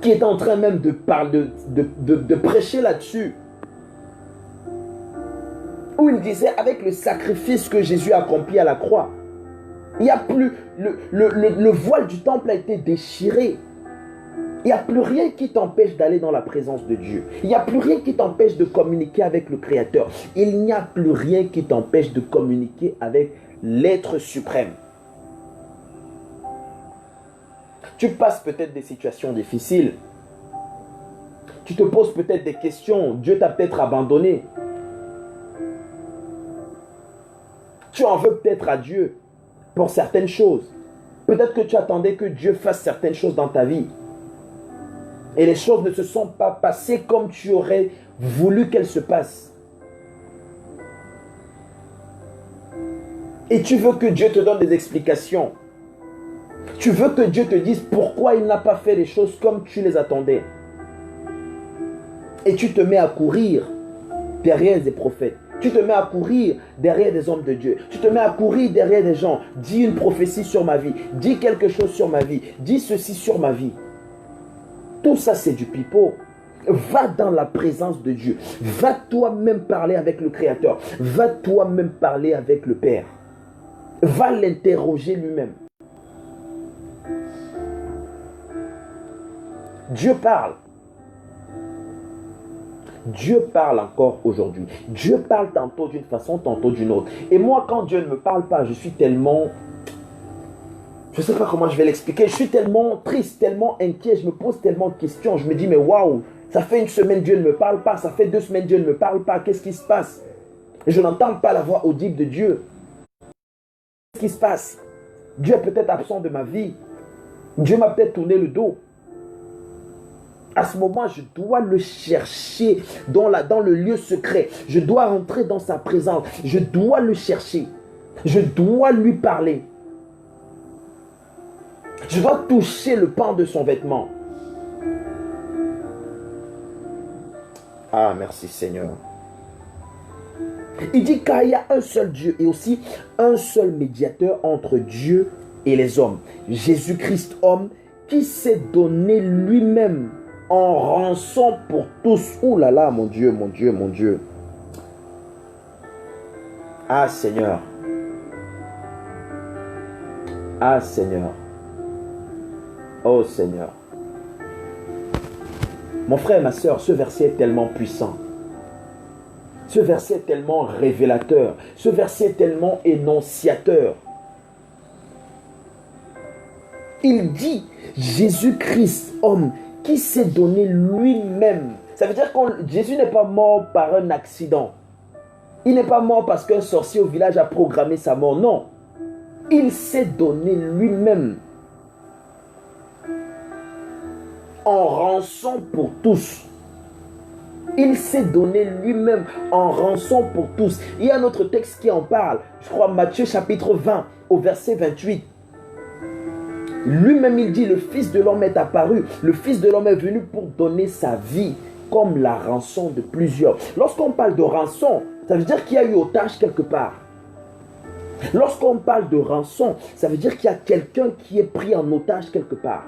qui est en train même de prêcher là-dessus. Où il disait, avec le sacrifice que Jésus a accompli à la croix, il n'y a plus, le voile du temple a été déchiré. Il n'y a plus rien qui t'empêche d'aller dans la présence de Dieu. Il n'y a plus rien qui t'empêche de communiquer avec le Créateur. Il n'y a plus rien qui t'empêche de communiquer avec l'être suprême. Tu passes peut-être des situations difficiles. Tu te poses peut-être des questions. Dieu t'a peut-être abandonné. Tu en veux peut-être à Dieu pour certaines choses. Peut-être que tu attendais que Dieu fasse certaines choses dans ta vie. Et les choses ne se sont pas passées comme tu aurais voulu qu'elles se passent. Et tu veux que Dieu te donne des explications. Tu veux que Dieu te dise pourquoi il n'a pas fait les choses comme tu les attendais. Et tu te mets à courir derrière des prophètes. Tu te mets à courir derrière des hommes de Dieu. Tu te mets à courir derrière des gens. Dis une prophétie sur ma vie. Dis quelque chose sur ma vie. Dis ceci sur ma vie. Tout ça, c'est du pipeau. Va dans la présence de Dieu. Va toi-même parler avec le Créateur. Va toi-même parler avec le Père. Va l'interroger lui-même. Dieu parle. Dieu parle encore aujourd'hui. Dieu parle tantôt d'une façon, tantôt d'une autre. Et moi, quand Dieu ne me parle pas, je suis tellement... Je ne sais pas comment je vais l'expliquer. Je suis tellement triste, tellement inquiet. Je me pose tellement de questions. Je me dis, mais waouh, ça fait une semaine, Dieu ne me parle pas. Ça fait 2 semaines, Dieu ne me parle pas. Qu'est-ce qui se passe? Je n'entends pas la voix audible de Dieu. Qu'est-ce qui se passe? Dieu est peut-être absent de ma vie. Dieu m'a peut-être tourné le dos. À ce moment, je dois le chercher dans le lieu secret. Je dois rentrer dans sa présence. Je dois le chercher. Je dois lui parler. Je dois toucher le pan de son vêtement. Ah, merci Seigneur. Il dit qu'il y a un seul Dieu et aussi un seul médiateur entre Dieu et les hommes. Jésus-Christ, homme, qui s'est donné lui-même en rançon pour tous. Ouh là là, mon Dieu, mon Dieu, mon Dieu. Ah Seigneur. Ah Seigneur. Oh Seigneur. Mon frère, ma soeur, ce verset est tellement puissant. Ce verset est tellement révélateur. Ce verset est tellement énonciateur. Il dit, Jésus-Christ, homme, qui s'est donné lui-même. Ça veut dire que Jésus n'est pas mort par un accident. Il n'est pas mort parce qu'un sorcier au village a programmé sa mort. Non. Il s'est donné lui-même en rançon pour tous. Il s'est donné lui-même en rançon pour tous. Il y a un autre texte qui en parle. Je crois Matthieu chapitre 20 au verset 28. Lui-même il dit, le Fils de l'homme est apparu. Le Fils de l'homme est venu pour donner sa vie comme la rançon de plusieurs. Lorsqu'on parle de rançon, ça veut dire qu'il y a eu otage quelque part. Lorsqu'on parle de rançon, ça veut dire qu'il y a quelqu'un qui est pris en otage quelque part.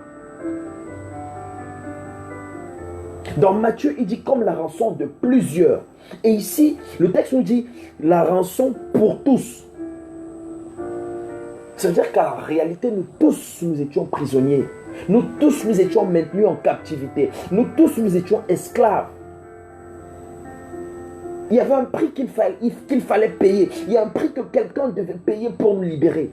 Dans Matthieu, il dit comme la rançon de plusieurs. Et ici, le texte nous dit la rançon pour tous. Ça veut dire qu'en réalité, nous tous, nous étions prisonniers. Nous tous, nous étions maintenus en captivité. Nous tous, nous étions esclaves. Il y avait un prix qu'il fallait payer. Il y a un prix que quelqu'un devait payer pour nous libérer.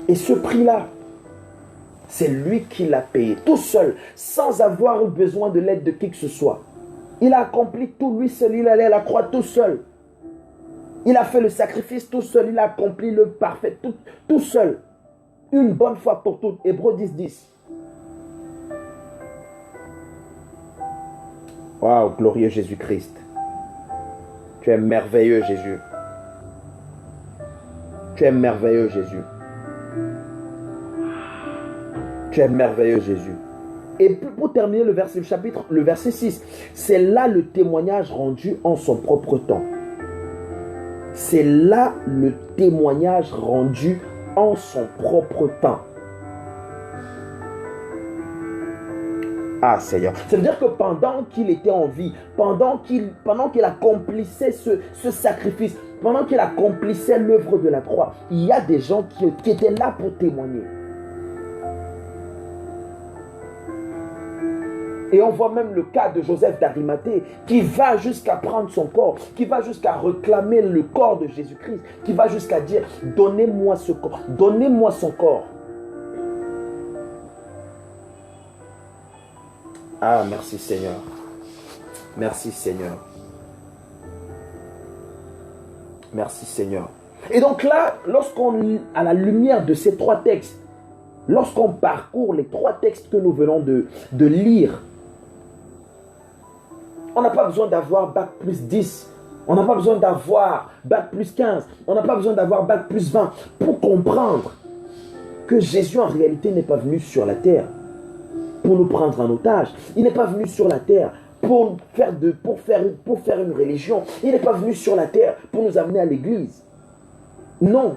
Et ce prix-là, c'est lui qui l'a payé, tout seul, sans avoir besoin de l'aide de qui que ce soit. Il a accompli tout lui seul, il allait à la croix tout seul. Il a fait le sacrifice tout seul, il a accompli le parfait tout seul. Une bonne fois pour toutes, Hébreux 10, 10. Waouh, glorieux Jésus-Christ. Tu es merveilleux, Jésus. Tu es merveilleux, Jésus. Tu es merveilleux, Jésus. Et pour terminer le verset 6, c'est là le témoignage rendu en son propre temps. C'est là le témoignage rendu en son propre temps. Ah Seigneur. Ça veut dire que pendant qu'il était en vie, pendant qu'il accomplissait ce sacrifice, pendant qu'il accomplissait l'œuvre de la croix, il y a des gens qui étaient là pour témoigner. Et on voit même le cas de Joseph d'Arimathée qui va jusqu'à prendre son corps, qui va jusqu'à réclamer le corps de Jésus-Christ, qui va jusqu'à dire « Donnez-moi ce corps, donnez-moi son corps ». Ah, merci Seigneur. Merci Seigneur. Merci Seigneur. Et donc là, lorsqu'on, à la lumière de ces trois textes, lorsqu'on parcourt les trois textes que nous venons de lire, on n'a pas besoin d'avoir bac plus 10, on n'a pas besoin d'avoir bac plus 15, on n'a pas besoin d'avoir bac plus 20 pour comprendre que Jésus en réalité n'est pas venu sur la terre pour nous prendre en otage. Il n'est pas venu sur la terre pour faire une religion. Il n'est pas venu sur la terre pour nous amener à l'église. Non.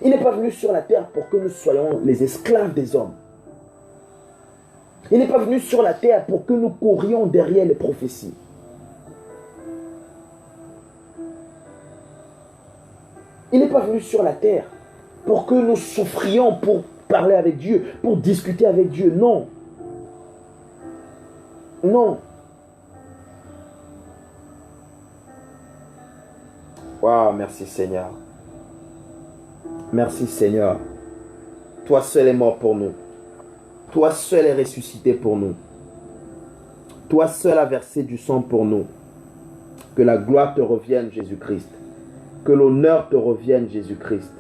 Il n'est pas venu sur la terre pour que nous soyons les esclaves des hommes. Il n'est pas venu sur la terre pour que nous courions derrière les prophéties. Il n'est pas venu sur la terre pour que nous souffrions pour parler avec Dieu, pour discuter avec Dieu. Non. Non. Waouh, merci Seigneur. Merci Seigneur. Toi seul est mort pour nous. Toi seul est ressuscité pour nous. Toi seul a versé du sang pour nous. Que la gloire te revienne, Jésus-Christ. Que l'honneur te revienne, Jésus-Christ.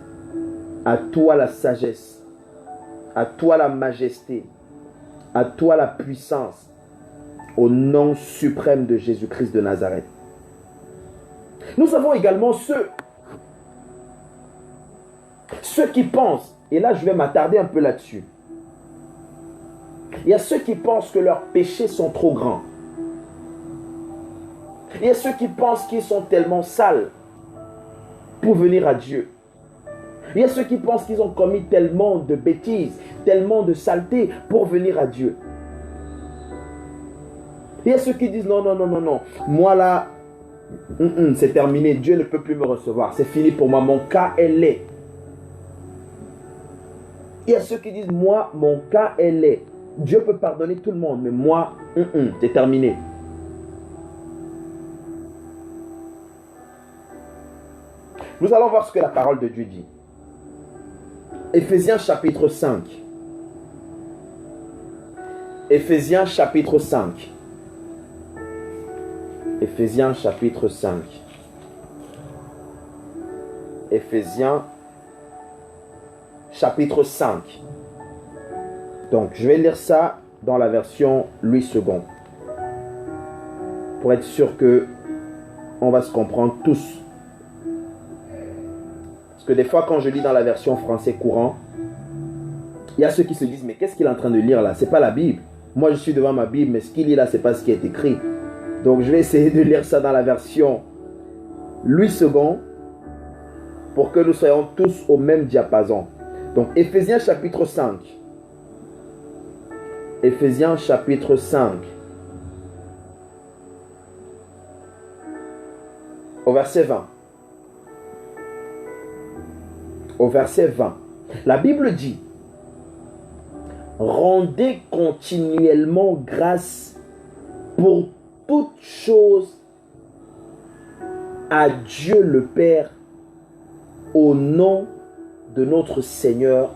À toi la sagesse. À toi la majesté. À toi la puissance. Au nom suprême de Jésus-Christ de Nazareth. Nous avons également ceux qui pensent, et là je vais m'attarder un peu là-dessus. Il y a ceux qui pensent que leurs péchés sont trop grands. Il y a ceux qui pensent qu'ils sont tellement sales pour venir à Dieu. Il y a ceux qui pensent qu'ils ont commis tellement de bêtises, tellement de saletés pour venir à Dieu. Il y a ceux qui disent non, non, non, non, non. Moi là, c'est terminé. Dieu ne peut plus me recevoir. C'est fini pour moi. Mon cas est laid. Il y a ceux qui disent moi, mon cas est laid. Dieu peut pardonner tout le monde, mais moi, c'est terminé. Nous allons voir ce que la parole de Dieu dit. Éphésiens chapitre 5. Éphésiens chapitre 5. Éphésiens chapitre 5. Éphésiens chapitre 5. Donc, je vais lire ça dans la version Louis II. Pour être sûr que on va se comprendre tous. Parce que des fois, quand je lis dans la version français courant, il y a ceux qui se disent, mais qu'est-ce qu'il est en train de lire là? C'est pas la Bible. Moi, je suis devant ma Bible, mais ce qu'il lit là, c'est pas ce qui est écrit. Donc, je vais essayer de lire ça dans la version Louis II pour que nous soyons tous au même diapason. Donc, Éphésiens chapitre 5. Éphésiens chapitre 5. Au verset 20. Au verset 20. La Bible dit, rendez continuellement grâce pour toutes choses à Dieu le Père au nom de notre Seigneur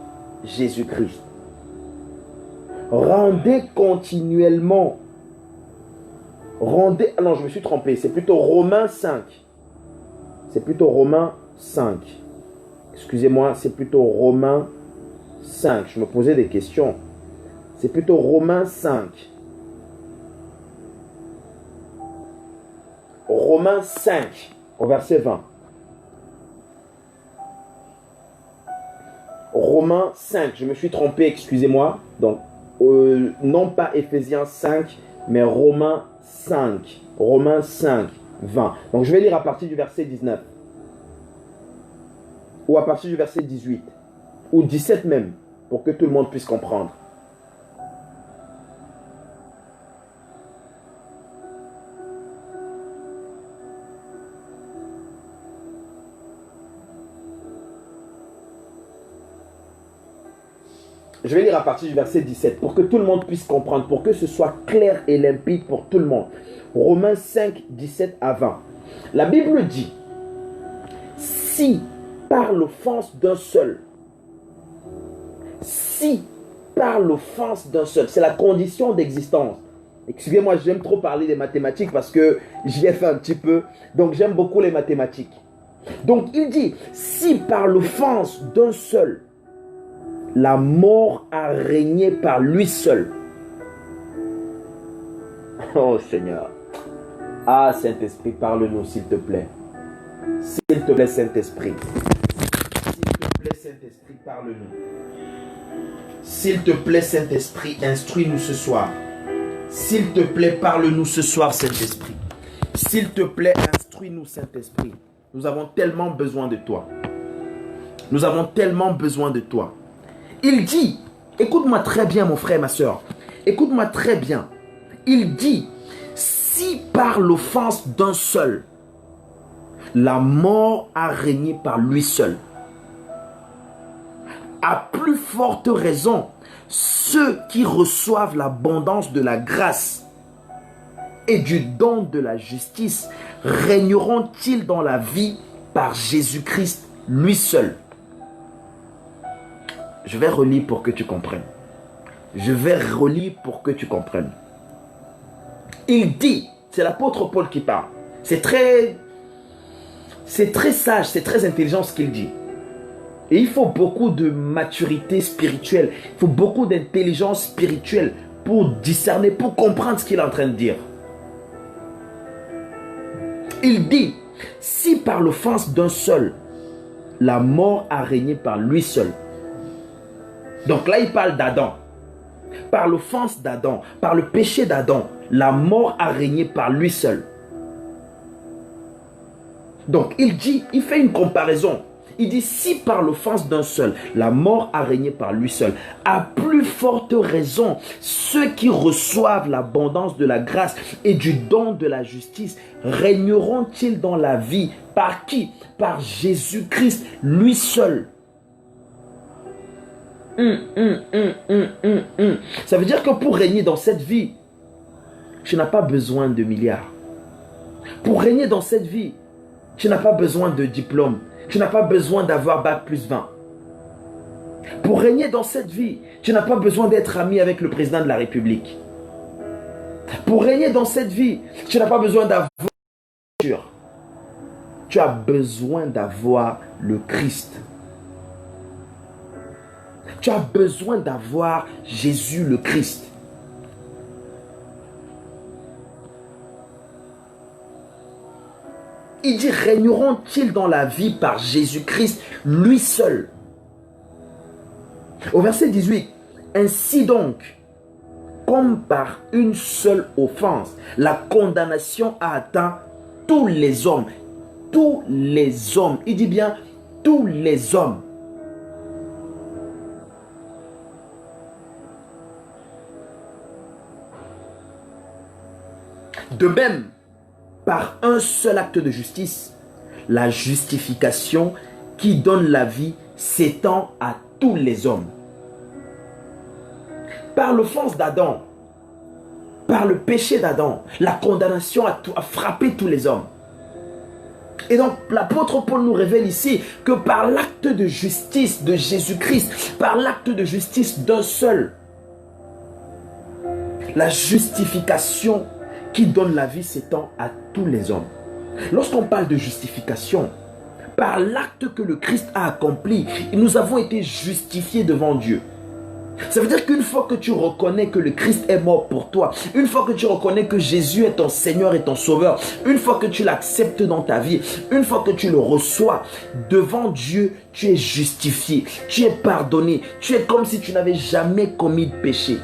Jésus-Christ. Rendez continuellement. Rendez... Ah non, je me suis trompé. C'est plutôt Romains 5. C'est plutôt Romains 5. Excusez-moi, c'est plutôt Romains 5. Je me posais des questions. C'est plutôt Romains 5. Romains 5, au verset 20. Romains 5, je me suis trompé, excusez-moi. Donc, non pas Éphésiens 5, mais Romains 5. Romains 5, 20. Donc, je vais lire à partir du verset 19. Ou à partir du verset 18. Ou 17 même, pour que tout le monde puisse comprendre. Je vais lire à partir du verset 17 pour que tout le monde puisse comprendre, pour que ce soit clair et limpide pour tout le monde. Romains 5, 17 à 20. La Bible dit, si par l'offense d'un seul, c'est la condition d'existence. Excusez-moi, j'aime trop parler des mathématiques parce que j'y ai fait un petit peu. Donc j'aime beaucoup les mathématiques. Donc il dit, si par l'offense d'un seul, la mort a régné par lui seul. Oh Seigneur. Ah Saint-Esprit, parle-nous s'il te plaît. S'il te plaît Saint-Esprit. S'il te plaît Saint-Esprit, parle-nous. S'il te plaît Saint-Esprit, instruis-nous ce soir. S'il te plaît, parle-nous ce soir Saint-Esprit. S'il te plaît, instruis-nous Saint-Esprit. Nous avons tellement besoin de toi. Nous avons tellement besoin de toi. Il dit, écoute-moi très bien mon frère, ma soeur. Écoute-moi très bien. Il dit, si par l'offense d'un seul, la mort a régné par lui seul, à plus forte raison, ceux qui reçoivent l'abondance de la grâce et du don de la justice régneront-ils dans la vie par Jésus-Christ lui seul. Je vais relire pour que tu comprennes. Je vais relire pour que tu comprennes. Il dit, c'est l'apôtre Paul qui parle. C'est très sage, c'est très intelligent ce qu'il dit. Et il faut beaucoup de maturité spirituelle. Il faut beaucoup d'intelligence spirituelle pour discerner, pour comprendre ce qu'il est en train de dire. Il dit, si par l'offense d'un seul, la mort a régné par lui seul. Donc là, il parle d'Adam. Par l'offense d'Adam, par le péché d'Adam, la mort a régné par lui seul. Donc il dit, il fait une comparaison. Il dit, si par l'offense d'un seul, la mort a régné par lui seul, à plus forte raison, ceux qui reçoivent l'abondance de la grâce et du don de la justice régneront-ils dans la vie par qui? Par Jésus-Christ, lui seul. Ça veut dire que pour régner dans cette vie, tu n'as pas besoin de milliards. Pour régner dans cette vie, tu n'as pas besoin de diplôme. Tu n'as pas besoin d'avoir bac plus 20. Pour régner dans cette vie, tu n'as pas besoin d'être ami avec le président de la République. Pour régner dans cette vie, tu n'as pas besoin d'avoir une voiture. Tu as besoin d'avoir le Christ. Tu as besoin d'avoir Jésus le Christ. Il dit, régneront-ils dans la vie par Jésus-Christ, lui seul? Au verset 18, ainsi donc, comme par une seule offense, la condamnation a atteint tous les hommes. Tous les hommes. Il dit bien, tous les hommes. De même, par un seul acte de justice, la justification qui donne la vie s'étend à tous les hommes. Par l'offense d'Adam, par le péché d'Adam, la condamnation a frappé tous les hommes. Et donc l'apôtre Paul nous révèle ici que par l'acte de justice de Jésus-Christ, par l'acte de justice d'un seul, la justification qui donne la vie s'étend à tous les hommes. Lorsqu'on parle de justification, par l'acte que le Christ a accompli, nous avons été justifiés devant Dieu. Ça veut dire qu'une fois que tu reconnais que le Christ est mort pour toi, une fois que tu reconnais que Jésus est ton Seigneur et ton Sauveur, une fois que tu l'acceptes dans ta vie, une fois que tu le reçois, devant Dieu, tu es justifié, tu es pardonné, tu es comme si tu n'avais jamais commis de péché.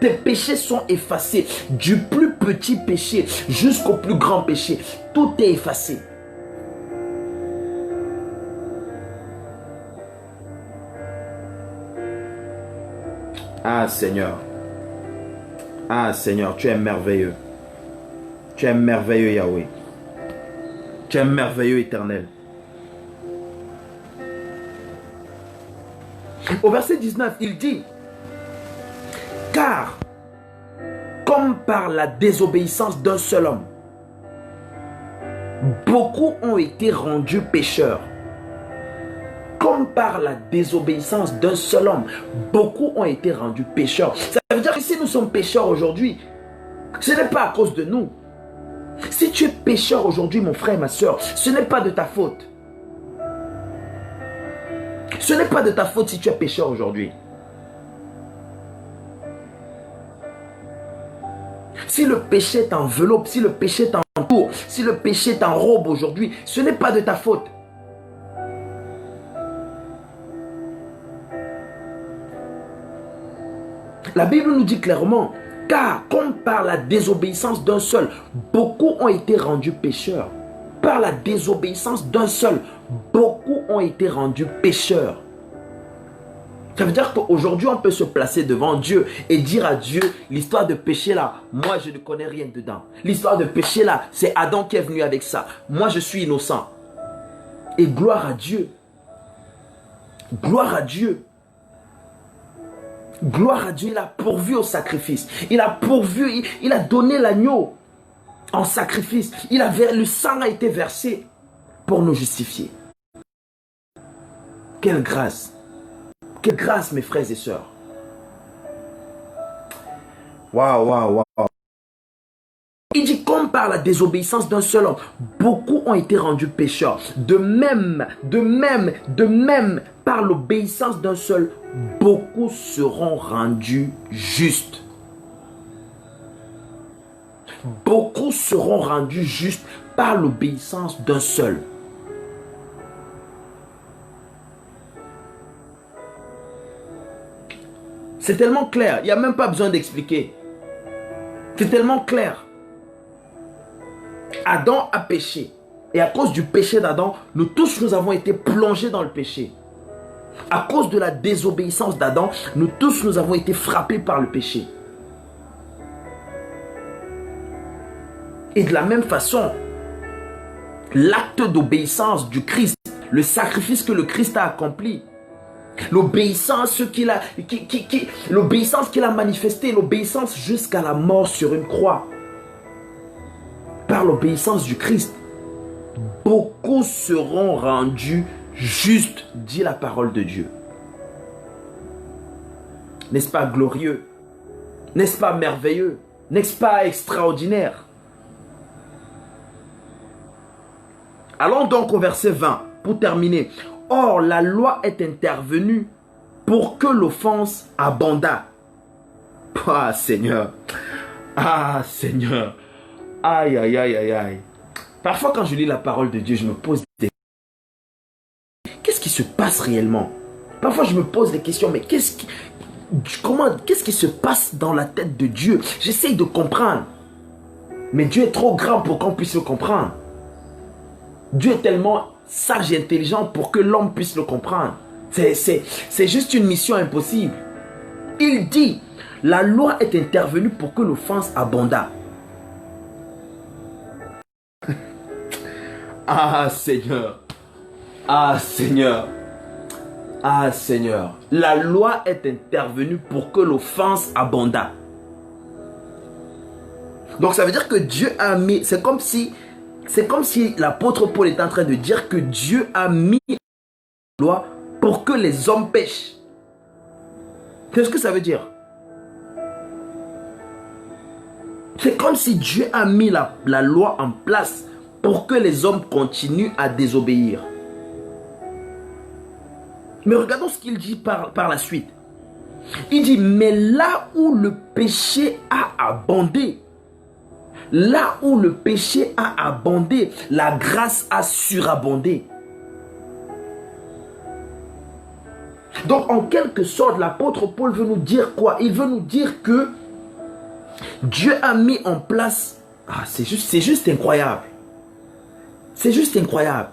Tes péchés sont effacés, du plus petit péché jusqu'au plus grand péché. Tout est effacé. Ah Seigneur. Ah Seigneur, tu es merveilleux. Tu es merveilleux Yahweh. Tu es merveilleux Éternel. Au verset 19, il dit, car, comme par la désobéissance d'un seul homme, beaucoup ont été rendus pécheurs. Comme par la désobéissance d'un seul homme, beaucoup ont été rendus pécheurs. Ça veut veut dire que si nous sommes pécheurs aujourd'hui, ce n'est pas à cause de nous. Si tu es pécheur aujourd'hui, mon frère et ma soeur, ce n'est pas de ta faute. Ce n'est pas de ta faute si tu es pécheur aujourd'hui. Si le péché t'enveloppe, si le péché t'entoure, si le péché t'enrobe aujourd'hui, ce n'est pas de ta faute. La Bible nous dit clairement, car comme par la désobéissance d'un seul, beaucoup ont été rendus pécheurs. Par la désobéissance d'un seul, beaucoup ont été rendus pécheurs. Ça veut dire qu'aujourd'hui, on peut se placer devant Dieu et dire à Dieu, l'histoire de péché là, moi je ne connais rien dedans. L'histoire de péché là, c'est Adam qui est venu avec ça. Moi je suis innocent. Et gloire à Dieu. Gloire à Dieu. Gloire à Dieu, il a pourvu au sacrifice. Il a pourvu, il a donné l'agneau en sacrifice. Le sang a été versé pour nous justifier. Quelle grâce. Quelle grâce, mes frères et sœurs. Waouh, waouh, waouh. Il dit comme par la désobéissance d'un seul homme, beaucoup ont été rendus pécheurs. De même, par l'obéissance d'un seul, beaucoup seront rendus justes. Beaucoup seront rendus justes par l'obéissance d'un seul. C'est tellement clair, il n'y a même pas besoin d'expliquer. C'est tellement clair. Adam a péché. Et à cause du péché d'Adam, nous tous nous avons été plongés dans le péché. À cause de la désobéissance d'Adam, nous tous nous avons été frappés par le péché. Et de la même façon, l'acte d'obéissance du Christ, le sacrifice que le Christ a accompli, l'obéissance qu'il a manifestée, l'obéissance jusqu'à la mort sur une croix. Par l'obéissance du Christ, beaucoup seront rendus justes, dit la parole de Dieu. N'est-ce pas glorieux? N'est-ce pas merveilleux? N'est-ce pas extraordinaire? Allons donc au verset 20 pour terminer. Or, la loi est intervenue pour que l'offense abondât. Ah, Seigneur. Ah, Seigneur. Aïe, aïe, aïe, aïe, aïe. Parfois, quand je lis la parole de Dieu, je me pose des questions. Qu'est-ce qui se passe réellement? Parfois, je me pose des questions, mais qu'est-ce qui se passe dans la tête de Dieu? J'essaye de comprendre. Mais Dieu est trop grand pour qu'on puisse le comprendre. Dieu est tellement sage et intelligent pour que l'homme puisse le comprendre. C'est juste une mission impossible. Il dit, la loi est intervenue pour que l'offense abondât. Ah Seigneur, ah Seigneur, ah Seigneur. La loi est intervenue pour que l'offense abondât. Donc ça veut dire que Dieu a mis, c'est comme si l'apôtre Paul est en train de dire que Dieu a mis la loi pour que les hommes pêchent. Qu'est-ce que ça veut dire? C'est comme si Dieu a mis la loi en place pour que les hommes continuent à désobéir. Mais regardons ce qu'il dit par la suite. Il dit, mais là où le péché a abondé, là où le péché a abondé, la grâce a surabondé. Donc en quelque sorte, l'apôtre Paul veut nous dire quoi? Il veut nous dire que Dieu a mis en place... Ah, c'est juste incroyable. C'est juste incroyable.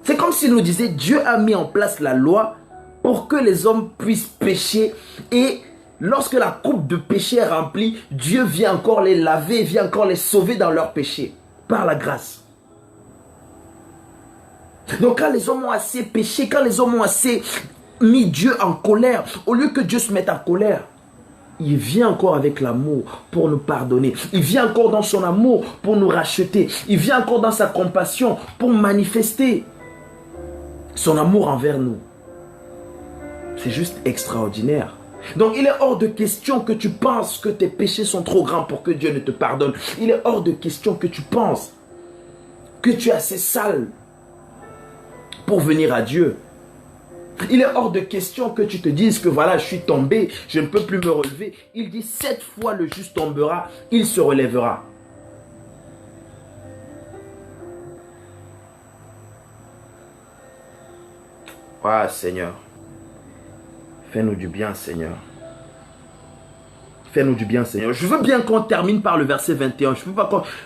C'est comme s'il nous disait, Dieu a mis en place la loi pour que les hommes puissent pécher. Et lorsque la coupe de péché est remplie, Dieu vient encore les laver, vient encore les sauver dans leur péché. Par la grâce. Donc quand les hommes ont assez péché, quand les hommes ont assez mis Dieu en colère, au lieu que Dieu se mette en colère, il vient encore avec l'amour pour nous pardonner. Il vient encore dans son amour pour nous racheter. Il vient encore dans sa compassion pour manifester son amour envers nous. C'est juste extraordinaire. Donc il est hors de question que tu penses que tes péchés sont trop grands pour que Dieu ne te pardonne. Il est hors de question que tu penses que tu es assez sale pour venir à Dieu. Il est hors de question que tu te dises que voilà, je suis tombé, je ne peux plus me relever. Il dit 7 fois le juste tombera, il se relèvera. Ah Seigneur, fais-nous du bien Seigneur. Fais-nous du bien Seigneur. Je veux bien qu'on termine par le verset 21.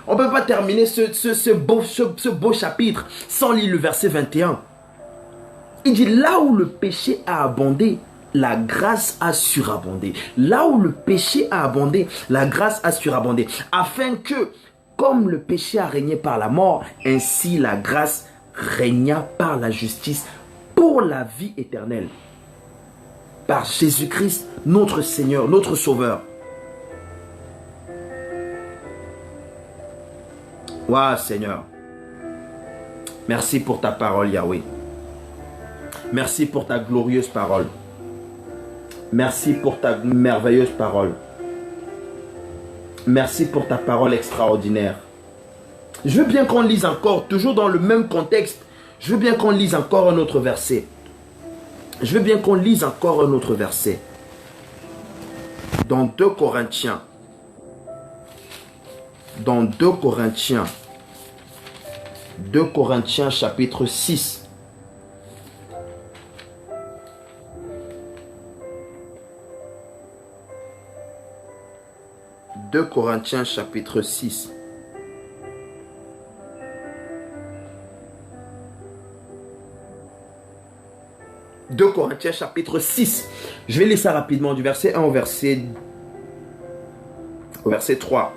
On ne peut pas terminer ce beau chapitre sans lire le verset 21. Il dit là où le péché a abondé, la grâce a surabondé. Là où le péché a abondé, la grâce a surabondé. Afin que, comme le péché a régné par la mort, ainsi la grâce régna par la justice pour la vie éternelle. Par Jésus-Christ, notre Seigneur, notre Sauveur. Waouh Seigneur. Merci pour ta parole Yahweh. Merci pour ta glorieuse parole. Merci pour ta merveilleuse parole. Merci pour ta parole extraordinaire. Je veux bien qu'on lise encore, toujours dans le même contexte. Je veux bien qu'on lise encore un autre verset. Je veux bien qu'on lise encore un autre verset. Dans 2 Corinthiens. Dans 2 Corinthiens. 2 Corinthiens chapitre 6. « 2 Corinthiens chapitre 6. « 2 Corinthiens chapitre 6. Je vais lire ça rapidement du verset 1 au verset 3.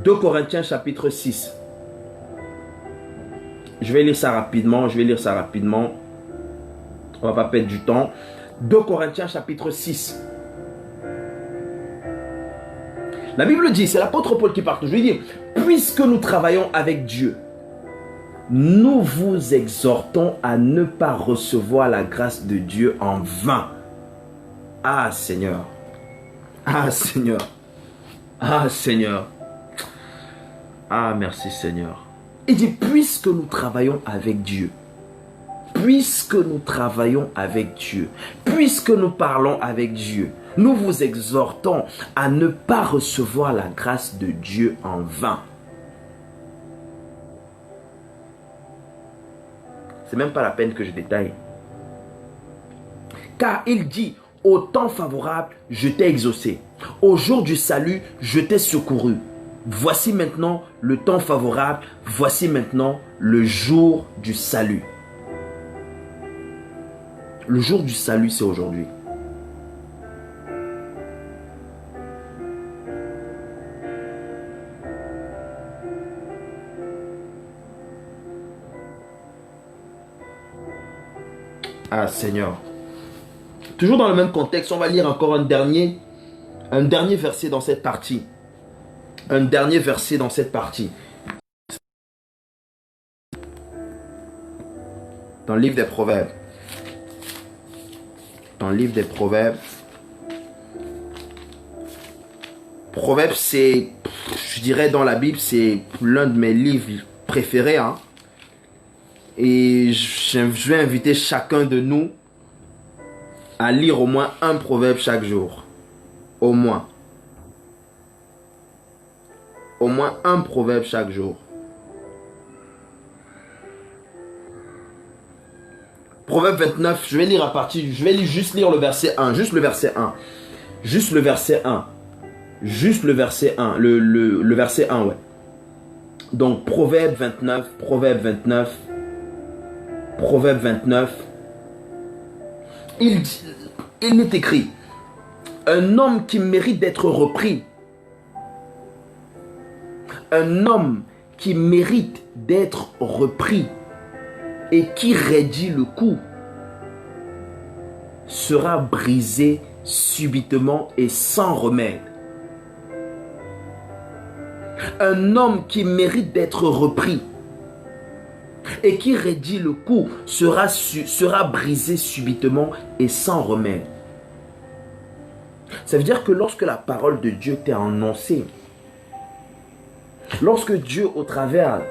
2 Corinthiens chapitre 6. Je vais lire ça rapidement. On va pas perdre du temps. 2 Corinthiens chapitre 6. La Bible dit, c'est l'apôtre Paul qui parle. Je lui dis, puisque nous travaillons avec Dieu, nous vous exhortons à ne pas recevoir la grâce de Dieu en vain. Ah Seigneur. Ah Seigneur. Ah Seigneur. Ah merci Seigneur. Il dit, puisque nous travaillons avec Dieu, puisque nous travaillons avec Dieu, puisque nous parlons avec Dieu, nous vous exhortons à ne pas recevoir la grâce de Dieu en vain. C'est même pas la peine que je détaille. Car il dit, au temps favorable, je t'ai exaucé. Au jour du salut, je t'ai secouru. Voici maintenant le temps favorable, voici maintenant le jour du salut. Le jour du salut, c'est aujourd'hui. Ah Seigneur. Toujours dans le même contexte, on va lire encore un dernier verset dans cette partie. Un dernier verset dans cette partie. Dans le livre des Proverbes. Dans le livre des Proverbes. Proverbes, c'est, je dirais dans la Bible, c'est l'un de mes livres préférés. Hein. Et je vais inviter chacun de nous à lire au moins un proverbe chaque jour. Au moins. Au moins un proverbe chaque jour. Proverbe 29, je vais juste lire le verset 1. Juste le verset 1. Juste le verset 1. Juste le verset 1. Le verset 1, ouais. Donc, Proverbe 29. Proverbe 29. Proverbe 29. Il est écrit, un homme qui mérite d'être repris. Un homme qui mérite d'être repris et qui raidit le cou sera brisé subitement et sans remède. Un homme qui mérite d'être repris et qui raidit le cou sera brisé subitement et sans remède. Ça veut dire que lorsque la parole de Dieu t'est annoncée, lorsque Dieu au travers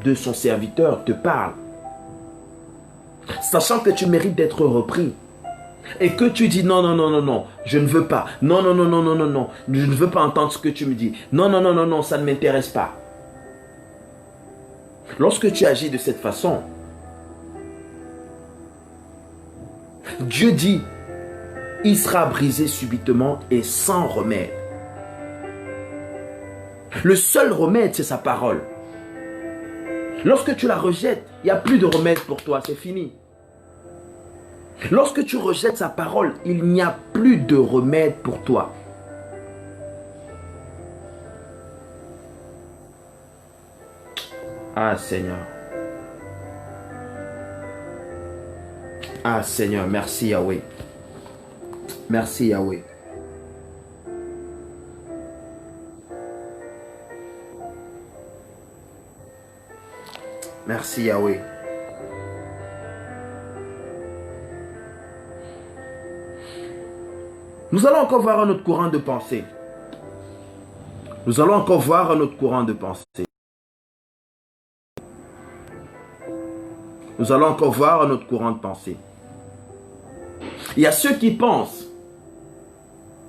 de son serviteur te parle, sachant que tu mérites d'être repris, et que tu dis non, non, non, non, non, je ne veux pas, non, non, non, non, non, non, non, je ne veux pas entendre ce que tu me dis, non, non, non, non, non, ça ne m'intéresse pas. Lorsque tu agis de cette façon, Dieu dit, il sera brisé subitement et sans remède. Le seul remède, c'est sa parole. Lorsque tu la rejettes, il n'y a plus de remède pour toi, c'est fini. Lorsque tu rejettes sa parole, il n'y a plus de remède pour toi. Ah Seigneur. Ah Seigneur, merci Yahweh. Merci Yahweh. Merci Yahweh. Nous allons encore voir un autre courant de pensée. Nous allons encore voir un autre courant de pensée. Nous allons encore voir un autre courant de pensée. Il y a ceux qui pensent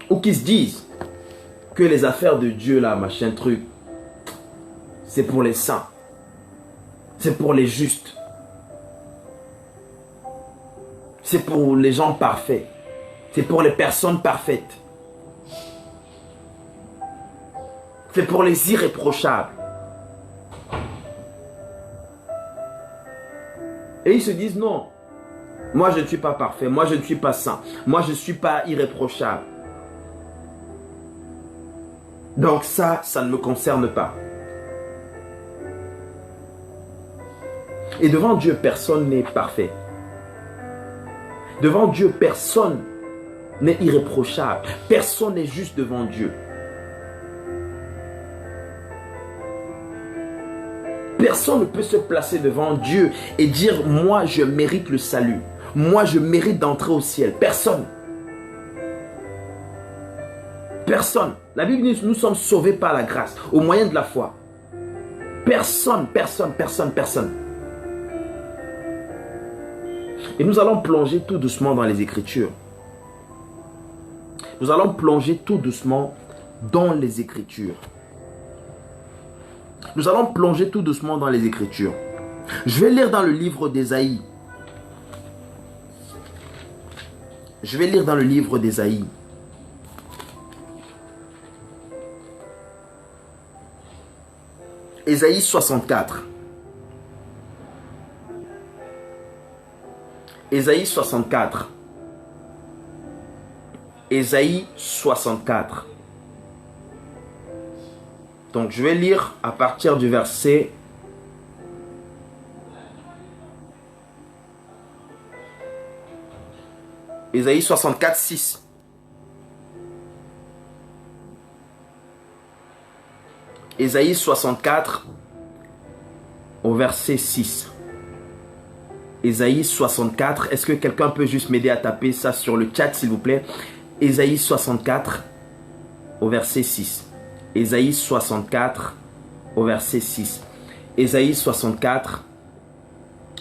ou qui se disent que les affaires de Dieu, là, machin truc, c'est pour les saints. C'est pour les justes. C'est pour les gens parfaits. C'est pour les personnes parfaites. C'est pour les irréprochables. Et ils se disent non. Moi je ne suis pas parfait. Moi je ne suis pas saint. Moi je ne suis pas irréprochable. Donc ça ne me concerne pas. Et devant Dieu, personne n'est parfait. Devant Dieu, personne n'est irréprochable. Personne n'est juste devant Dieu. Personne ne peut se placer devant Dieu et dire « Moi, je mérite le salut. Moi, je mérite d'entrer au ciel. » Personne. Personne. La Bible dit « Nous sommes sauvés par la grâce, au moyen de la foi. » Personne, personne, personne, personne. Et nous allons plonger tout doucement dans les Écritures. Nous allons plonger tout doucement dans les Écritures. Nous allons plonger tout doucement dans les Écritures. Je vais lire dans le livre d'Ésaïe. Je vais lire dans le livre d'Ésaïe. Ésaïe 64. Ésaïe 64. Ésaïe 64. Donc je vais lire à partir du verset Ésaïe 64, 6. Ésaïe 64 au verset 6. Ésaïe 64, est-ce que quelqu'un peut juste m'aider à taper ça sur le chat s'il vous plaît? Ésaïe 64 au verset 6. Ésaïe 64 au verset 6. Ésaïe 64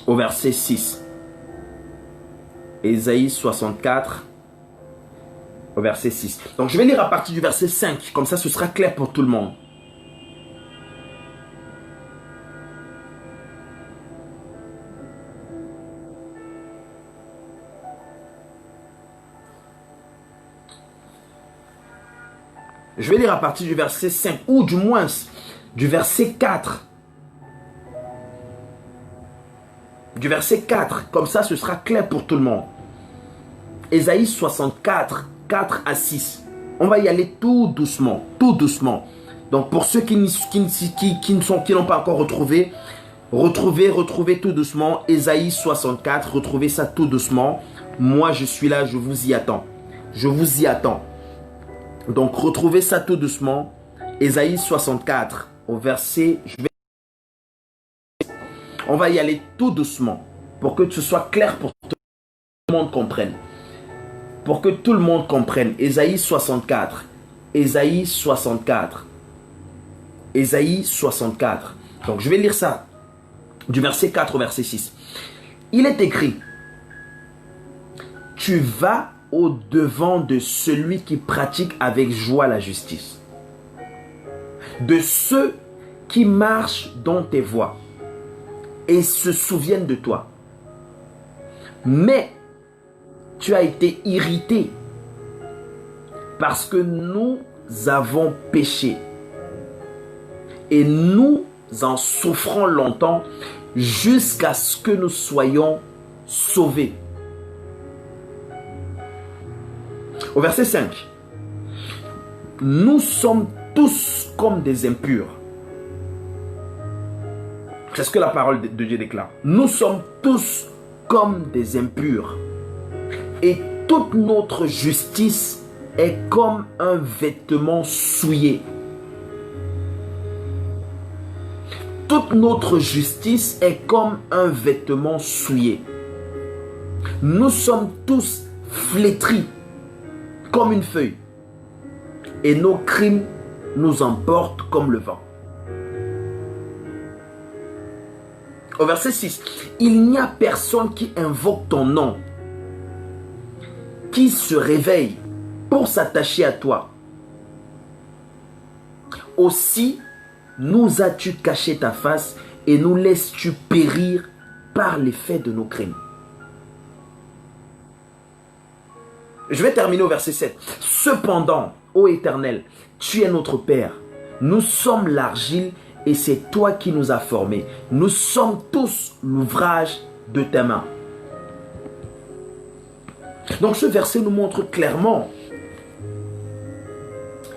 au verset 6. Ésaïe 64 au verset 6. Donc je vais lire à partir du verset 5, comme ça ce sera clair pour tout le monde. Je vais lire à partir du verset 5, ou du moins du verset 4. Du verset 4, comme ça ce sera clair pour tout le monde. Ésaïe 64, 4 à 6. On va y aller tout doucement, tout doucement. Donc pour ceux qui n'ont pas encore retrouvé, retrouvez tout doucement. Ésaïe 64, retrouvez ça tout doucement. Moi je suis là, je vous y attends. Je vous y attends. Donc retrouvez ça tout doucement. Ésaïe 64 au verset... On va y aller tout doucement pour que ce soit clair pour que tout le monde comprenne. Pour que tout le monde comprenne. Ésaïe 64. Ésaïe 64. Ésaïe 64. Donc je vais lire ça. Du verset 4 au verset 6. Il est écrit: tu vas au-devant de celui qui pratique avec joie la justice, de ceux qui marchent dans tes voies et se souviennent de toi. Mais tu as été irrité parce que nous avons péché et nous en souffrons longtemps jusqu'à ce que nous soyons sauvés. Au verset 5, nous sommes tous comme des impurs. C'est ce que la parole de Dieu déclare. Nous sommes tous comme des impurs. Et toute notre justice est comme un vêtement souillé. Toute notre justice est comme un vêtement souillé. Nous sommes tous flétris comme une feuille. Et nos crimes nous emportent comme le vent. Au verset 6, il n'y a personne qui invoque ton nom, qui se réveille pour s'attacher à toi. Aussi, nous as-tu caché ta face et nous laisses-tu périr par l'effet de nos crimes. Je vais terminer au verset 7. Cependant, ô Éternel, tu es notre Père. Nous sommes l'argile et c'est toi qui nous as formés. Nous sommes tous l'ouvrage de tes mains. Donc ce verset nous montre clairement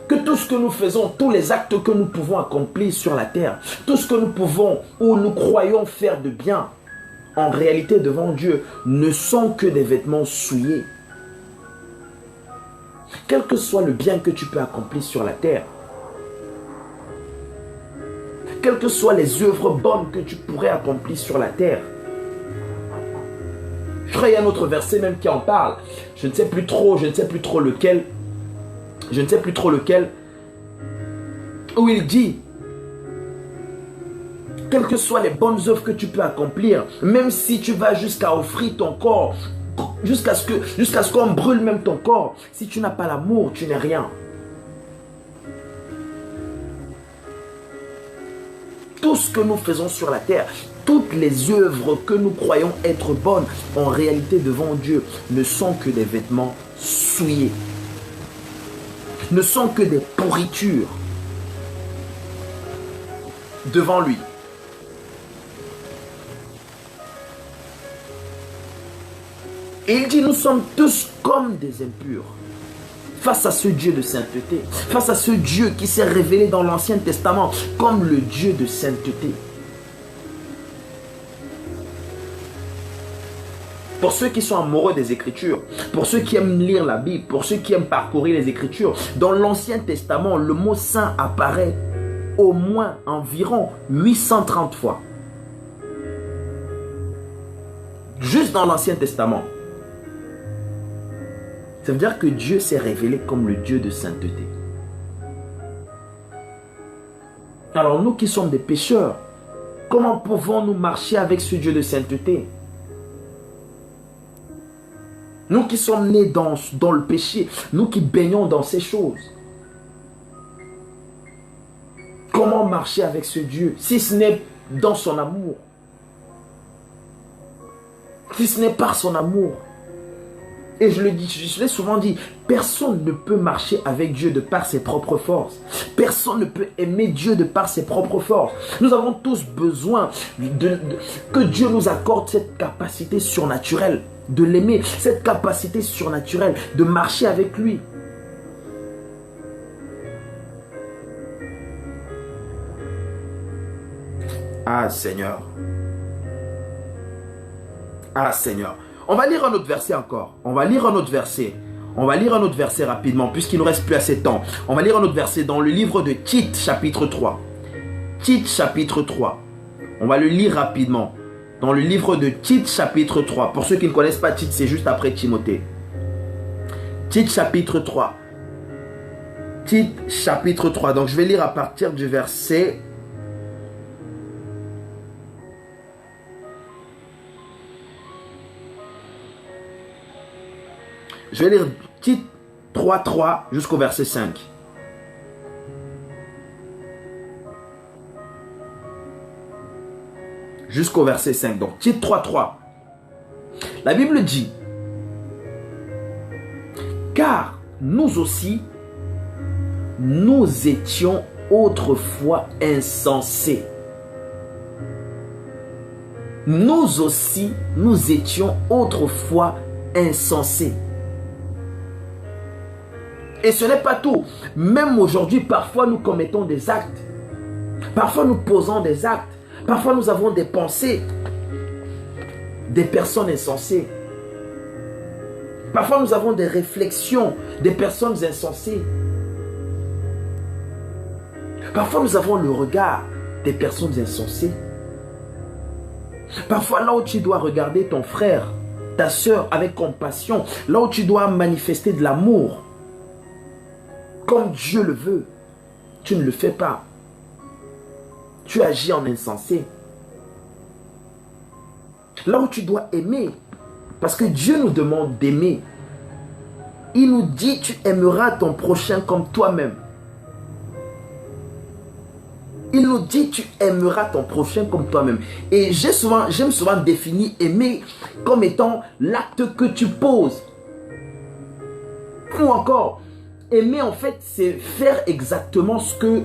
que tout ce que nous faisons, tous les actes que nous pouvons accomplir sur la terre, tout ce que nous pouvons ou nous croyons faire de bien, en réalité devant Dieu, ne sont que des vêtements souillés. Quel que soit le bien que tu peux accomplir sur la terre, quelles que soient les œuvres bonnes que tu pourrais accomplir sur la terre. Je crois qu'il y a un autre verset même qui en parle. Je ne sais plus trop lequel. Où il dit, quelles que soient les bonnes œuvres que tu peux accomplir, même si tu vas jusqu'à offrir ton corps, jusqu'à ce qu'on brûle même ton corps, si tu n'as pas l'amour, tu n'es rien. Tout ce que nous faisons sur la terre, toutes les œuvres que nous croyons être bonnes, en réalité devant Dieu, ne sont que des vêtements souillés, ne sont que des pourritures devant lui. Et il dit, nous sommes tous comme des impurs face à ce Dieu de sainteté, face à ce Dieu qui s'est révélé dans l'Ancien Testament comme le Dieu de sainteté. Pour ceux qui sont amoureux des Écritures, pour ceux qui aiment lire la Bible, pour ceux qui aiment parcourir les Écritures, dans l'Ancien Testament, le mot saint apparaît au moins environ 830 fois. Juste dans l'Ancien Testament. Ça veut dire que Dieu s'est révélé comme le Dieu de sainteté. Alors nous qui sommes des pécheurs, comment pouvons-nous marcher avec ce Dieu de sainteté? Nous qui sommes nés dans le péché, nous qui baignons dans ces choses. Comment marcher avec ce Dieu si ce n'est dans son amour? Si ce n'est par son amour. Et je l'ai souvent dit, personne ne peut marcher avec Dieu de par ses propres forces. Personne ne peut aimer Dieu de par ses propres forces. Nous avons tous besoin que Dieu nous accorde cette capacité surnaturelle de l'aimer, cette capacité surnaturelle de marcher avec lui. Ah Seigneur. Ah Seigneur. On va lire un autre verset encore. On va lire un autre verset rapidement, puisqu'il ne nous reste plus assez de temps. On va lire un autre verset dans le livre de Tite, chapitre 3. Tite, chapitre 3. On va le lire rapidement. dans le livre de Tite chapitre 3. Pour ceux qui ne connaissent pas Tite, c'est juste après Timothée. Tite chapitre 3. Tite chapitre 3. Donc je vais lire à partir du verset... Je vais lire Tite 3.3 jusqu'au verset 5. Jusqu'au verset 5. Donc Tite 3.3. La Bible dit: car nous aussi, nous étions autrefois insensés. Nous aussi, nous étions autrefois insensés. Et ce n'est pas tout. Même aujourd'hui, parfois nous commettons des actes. Parfois nous posons des actes. Parfois nous avons des pensées. Des personnes insensées. Parfois nous avons des réflexions. Des personnes insensées. Parfois nous avons le regard des personnes insensées. Parfois là où tu dois regarder ton frère, ta soeur avec compassion, là où tu dois manifester de l'amour, comme Dieu le veut, tu ne le fais pas. Tu agis en insensé. Là où tu dois aimer, parce que Dieu nous demande d'aimer. Il nous dit: tu aimeras ton prochain comme toi-même. Il nous dit: tu aimeras ton prochain comme toi-même. Et j'aime souvent définir aimer comme étant l'acte que tu poses. Ou encore, aimer en fait, c'est faire exactement ce que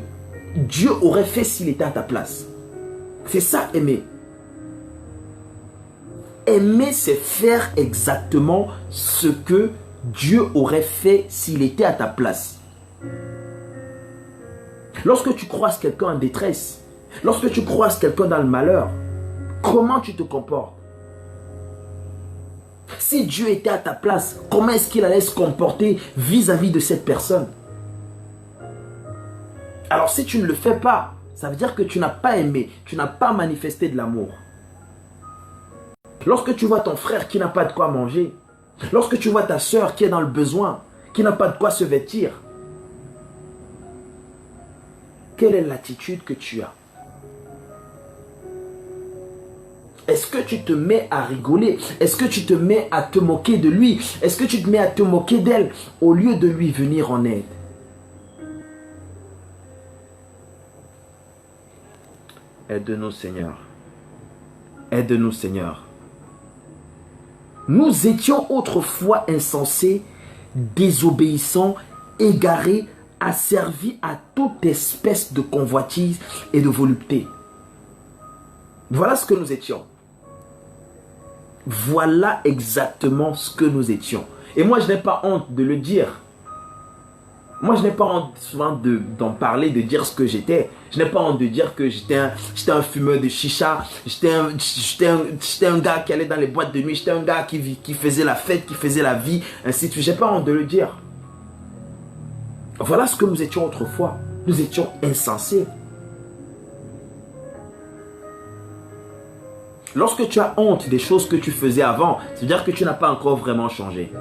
Dieu aurait fait s'il était à ta place. C'est ça, aimer. Aimer, c'est faire exactement ce que Dieu aurait fait s'il était à ta place. Lorsque tu croises quelqu'un en détresse, lorsque tu croises quelqu'un dans le malheur, comment tu te comportes? Si Dieu était à ta place, comment est-ce qu'il allait se comporter vis-à-vis de cette personne? Alors si tu ne le fais pas, ça veut dire que tu n'as pas aimé, tu n'as pas manifesté de l'amour. Lorsque tu vois ton frère qui n'a pas de quoi manger, lorsque tu vois ta soeur qui est dans le besoin, qui n'a pas de quoi se vêtir, quelle est l'attitude que tu as? Est-ce que tu te mets à rigoler? Est-ce que tu te mets à te moquer de lui? Est-ce que tu te mets à te moquer d'elle au lieu de lui venir en aide? Aide-nous, Seigneur. Aide-nous, Seigneur. Nous étions autrefois insensés, désobéissants, égarés, asservis à toute espèce de convoitise et de volupté. Voilà ce que nous étions. Voilà exactement ce que nous étions. Et moi, je n'ai pas honte de le dire. Moi, je n'ai pas honte souvent d'en parler, de dire ce que j'étais. Je n'ai pas honte de dire que j'étais un fumeur de chicha. J'étais un gars qui allait dans les boîtes de nuit. J'étais un gars qui faisait la fête, qui faisait la vie, ainsi de suite. Je n'ai pas honte de le dire. Voilà ce que nous étions autrefois. Nous étions insensés. Lorsque tu as honte des choses que tu faisais avant, ça veut dire que tu n'as pas encore vraiment changé.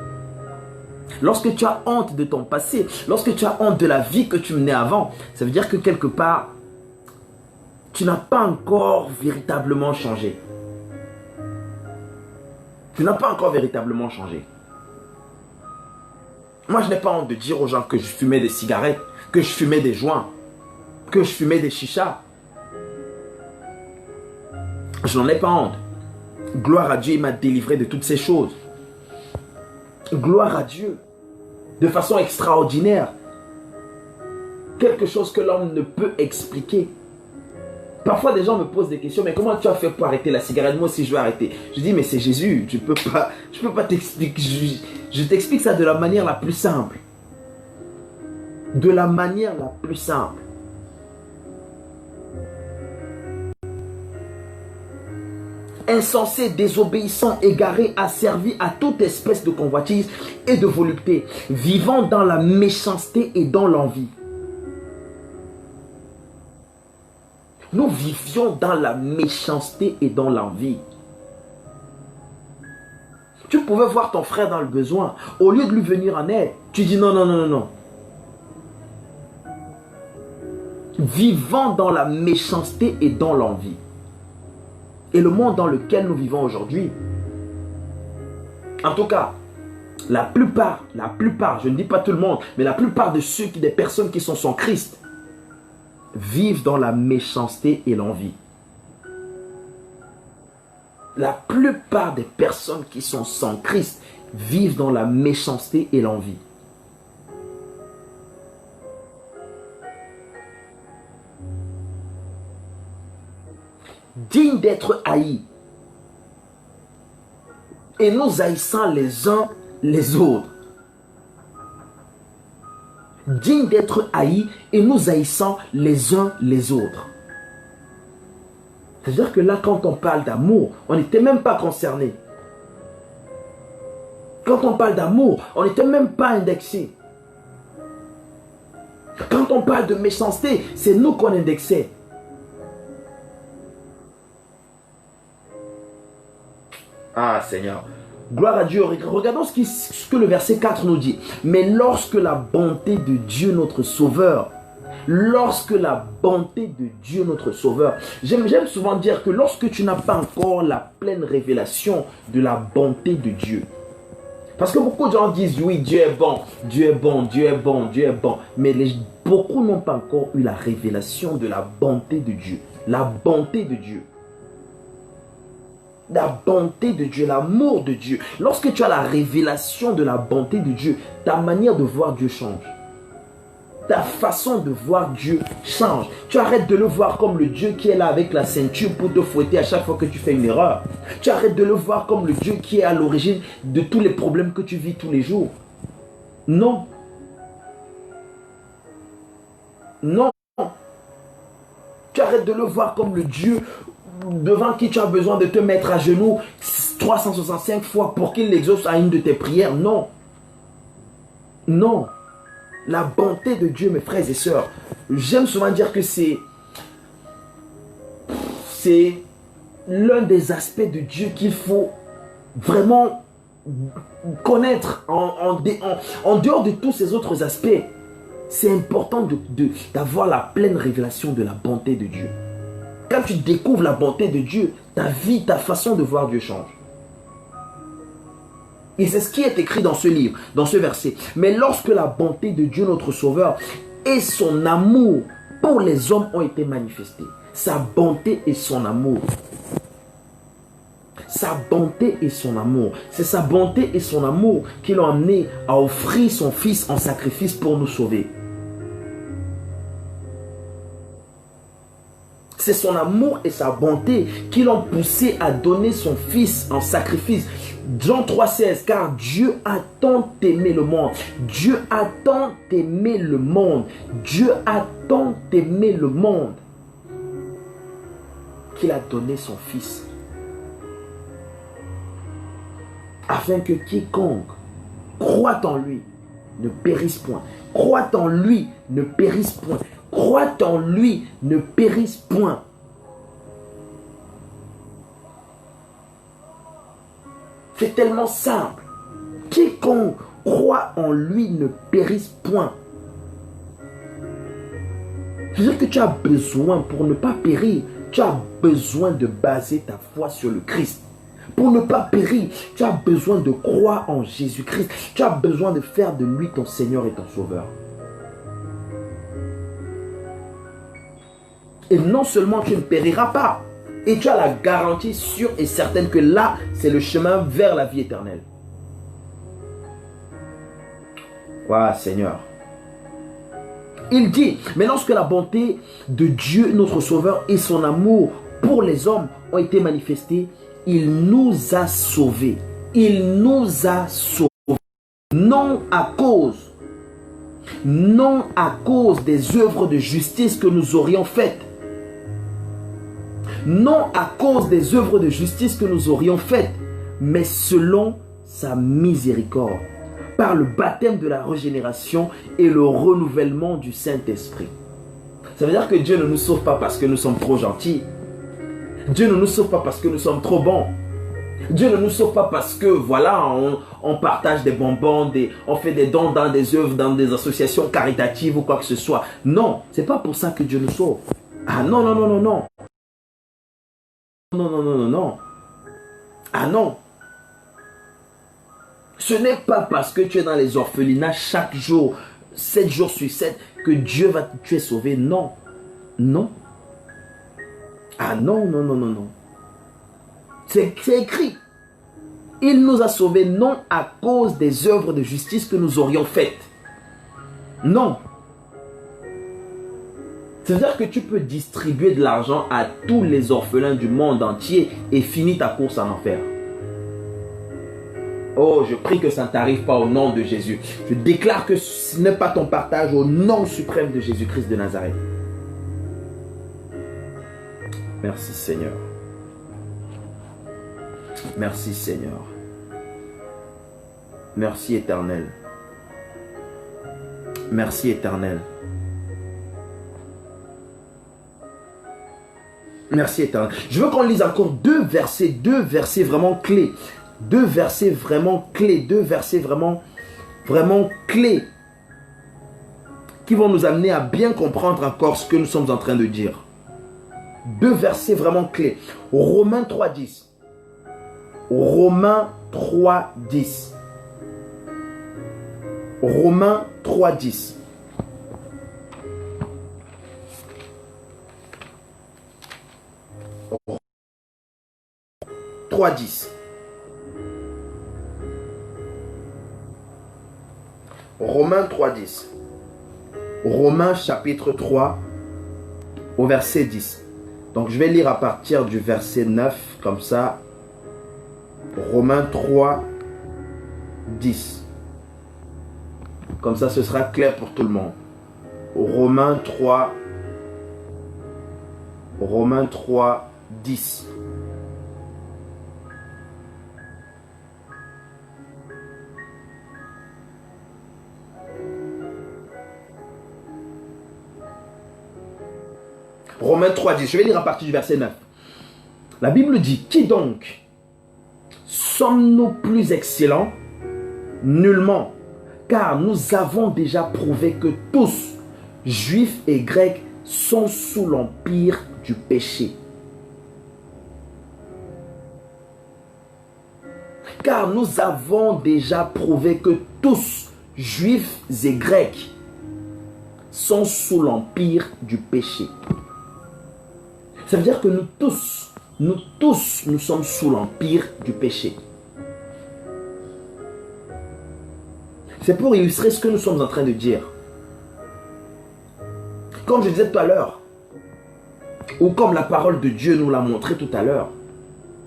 Lorsque tu as honte de ton passé, lorsque tu as honte de la vie que tu menais avant, ça veut dire que quelque part, tu n'as pas encore véritablement changé. Tu n'as pas encore véritablement changé. Moi, je n'ai pas honte de dire aux gens que je fumais des cigarettes, que je fumais des joints, que je fumais des chichas. Je n'en ai pas honte. Gloire à Dieu, il m'a délivré de toutes ces choses. Gloire à Dieu. De façon extraordinaire. Quelque chose que l'homme ne peut expliquer. Parfois, des gens me posent des questions. Mais comment tu as fait pour arrêter la cigarette? Moi aussi, je veux arrêter. Je dis, mais c'est Jésus. Je peux pas t'expliquer. Je t'explique ça de la manière la plus simple. De la manière la plus simple. Insensé, désobéissant, égaré, asservi à toute espèce de convoitise et de volupté, vivant dans la méchanceté et dans l'envie. Nous vivions dans la méchanceté et dans l'envie. Tu pouvais voir ton frère dans le besoin. Au lieu de lui venir en aide, tu dis non, non, non, non, non. Vivant dans la méchanceté et dans l'envie. Et le monde dans lequel nous vivons aujourd'hui, en tout cas, la plupart, je ne dis pas tout le monde, mais la plupart des personnes qui sont sans Christ, vivent dans la méchanceté et l'envie. La plupart des personnes qui sont sans Christ vivent dans la méchanceté et l'envie. Digne d'être haïs. Et nous haïssant les uns les autres. Digne d'être haïs et nous haïssant les uns les autres. C'est-à-dire que là, quand on parle d'amour, on n'était même pas concerné. Quand on parle d'amour, on n'était même pas indexé. Quand on parle de méchanceté, c'est nous qu'on indexait. Ah Seigneur, gloire à Dieu. Regardons ce que le verset 4 nous dit. Mais lorsque la bonté de Dieu notre Sauveur, j'aime souvent dire que lorsque tu n'as pas encore la pleine révélation de la bonté de Dieu, parce que beaucoup de gens disent oui, Dieu est bon, Dieu est bon, Dieu est bon, Dieu est bon, mais beaucoup n'ont pas encore eu la révélation de la bonté de Dieu, la bonté de Dieu. La bonté de Dieu, l'amour de Dieu. Lorsque tu as la révélation de la bonté de Dieu, ta manière de voir Dieu change. Ta façon de voir Dieu change. Tu arrêtes de le voir comme le Dieu qui est là avec la ceinture pour te fouetter à chaque fois que tu fais une erreur. Tu arrêtes de le voir comme le Dieu qui est à l'origine de tous les problèmes que tu vis tous les jours. Non. Non. Tu arrêtes de le voir comme le Dieu devant qui tu as besoin de te mettre à genoux 365 fois pour qu'il exauce à une de tes prières. Non. Non. La bonté de Dieu, mes frères et sœurs, j'aime souvent dire que c'est l'un des aspects de Dieu qu'il faut vraiment connaître en dehors de tous ces autres aspects. C'est important d'avoir la pleine révélation de la bonté de Dieu. Quand tu découvres la bonté de Dieu, ta vie, ta façon de voir Dieu change. Et c'est ce qui est écrit dans ce livre, dans ce verset. Mais lorsque la bonté de Dieu notre Sauveur et son amour pour les hommes ont été manifestés. Sa bonté et son amour. Sa bonté et son amour. C'est sa bonté et son amour qui l'ont amené à offrir son Fils en sacrifice pour nous sauver. C'est son amour et sa bonté qui l'ont poussé à donner son Fils en sacrifice. Jean 3,16, car Dieu a tant aimé le monde. Dieu a tant aimé le monde. Dieu a tant aimé le monde qu'il a donné son Fils. Afin que quiconque croit en lui ne périsse point. Croit en lui ne périsse point. Croit en lui ne périsse point. C'est tellement simple. Quiconque croit en lui ne périsse point. C'est-à-dire que tu as besoin, pour ne pas périr, tu as besoin de baser ta foi sur le Christ. Pour ne pas périr, tu as besoin de croire en Jésus-Christ. Tu as besoin de faire de lui ton Seigneur et ton Sauveur. Et non seulement tu ne périras pas, et tu as la garantie sûre et certaine que là, c'est le chemin vers la vie éternelle. Waouh, Seigneur. Il dit, mais lorsque la bonté de Dieu, notre Sauveur, et son amour pour les hommes ont été manifestés, il nous a sauvés. Il nous a sauvés. Non à cause des œuvres de justice que nous aurions faites. Non à cause des œuvres de justice que nous aurions faites, mais selon sa miséricorde, par le baptême de la régénération et le renouvellement du Saint-Esprit. Ça veut dire que Dieu ne nous sauve pas parce que nous sommes trop gentils. Dieu ne nous sauve pas parce que nous sommes trop bons. Dieu ne nous sauve pas parce que, voilà, on partage des bonbons, on fait des dons dans des œuvres, dans des associations caritatives ou quoi que ce soit. Non, c'est pas pour ça que Dieu nous sauve. Ah non, non, non, non, non. Non, non, non, non, non. Ah non. Ce n'est pas parce que tu es dans les orphelinats chaque jour, 7 jours sur 7, que Dieu va tu es sauvé. Non. Non. Ah non, non, non, non, non. C'est écrit. Il nous a sauvés non à cause des œuvres de justice que nous aurions faites. Non. C'est-à-dire que tu peux distribuer de l'argent à tous les orphelins du monde entier et finir ta course en enfer. Oh, je prie que ça ne t'arrive pas au nom de Jésus. Je déclare que ce n'est pas ton partage au nom suprême de Jésus-Christ de Nazareth. Merci Seigneur. Merci Seigneur. Merci Éternel. Merci Éternel. Merci Éternel. Je veux qu'on lise encore deux versets vraiment clés. Deux versets vraiment clés. Deux versets vraiment clés. Qui vont nous amener à bien comprendre encore ce que nous sommes en train de dire. Deux versets vraiment clés. Romains 3.10. Romains 3.10. Romains 3.10. Romains 3.10. Romains chapitre 3 au verset 10. Donc je vais lire à partir du verset 9 comme ça. Romains 3, 10. Comme ça, ce sera clair pour tout le monde. Romains 3, 10. Romains 3, 10. Je vais lire à partir du verset 9. La Bible dit, qui donc sommes-nous plus excellents? Nullement, car nous avons déjà prouvé que tous, juifs et grecs, sont sous l'empire du péché. Car nous avons déjà prouvé que tous, juifs et grecs, sont sous l'empire du péché. Ça veut dire que nous sommes sous l'empire du péché. C'est pour illustrer ce que nous sommes en train de dire. Comme je disais tout à l'heure, ou comme la parole de Dieu nous l'a montré tout à l'heure,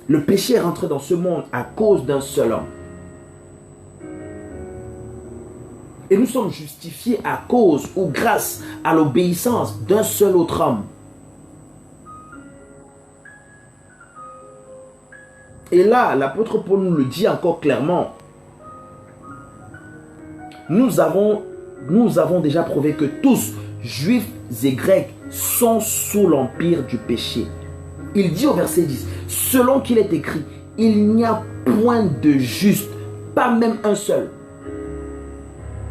le péché est rentré dans ce monde à cause d'un seul homme. Et nous sommes justifiés à cause ou grâce à l'obéissance d'un seul autre homme. Et là, l'apôtre Paul nous le dit encore clairement. Nous avons déjà prouvé que tous, juifs et grecs, sont sous l'empire du péché. Il dit au verset 10, selon qu'il est écrit, il n'y a point de juste, pas même un seul.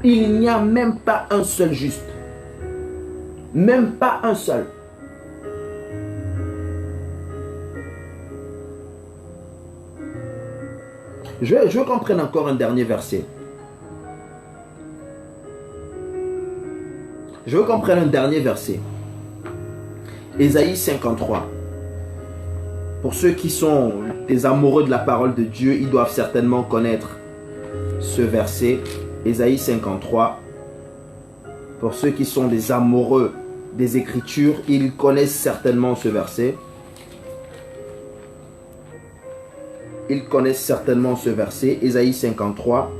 Il n'y a même pas un seul juste. Même pas un seul. Je veux qu'on prenne encore un dernier verset. Je veux qu'on prenne un dernier verset. Ésaïe 53. Pour ceux qui sont des amoureux de la parole de Dieu, ils doivent certainement connaître ce verset. Ésaïe 53. Pour ceux qui sont des amoureux des Écritures, ils connaissent certainement ce verset. Ils connaissent certainement ce verset, Ésaïe 53.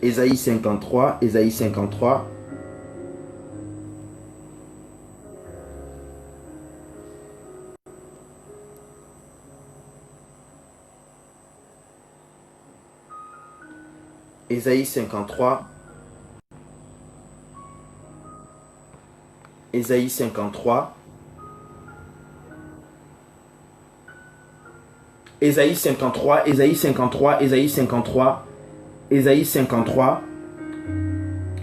Ésaïe 53, Ésaïe 53. Ésaïe 53. Ésaïe 53. Ésaïe 53, Ésaïe 53, Ésaïe 53, Ésaïe 53.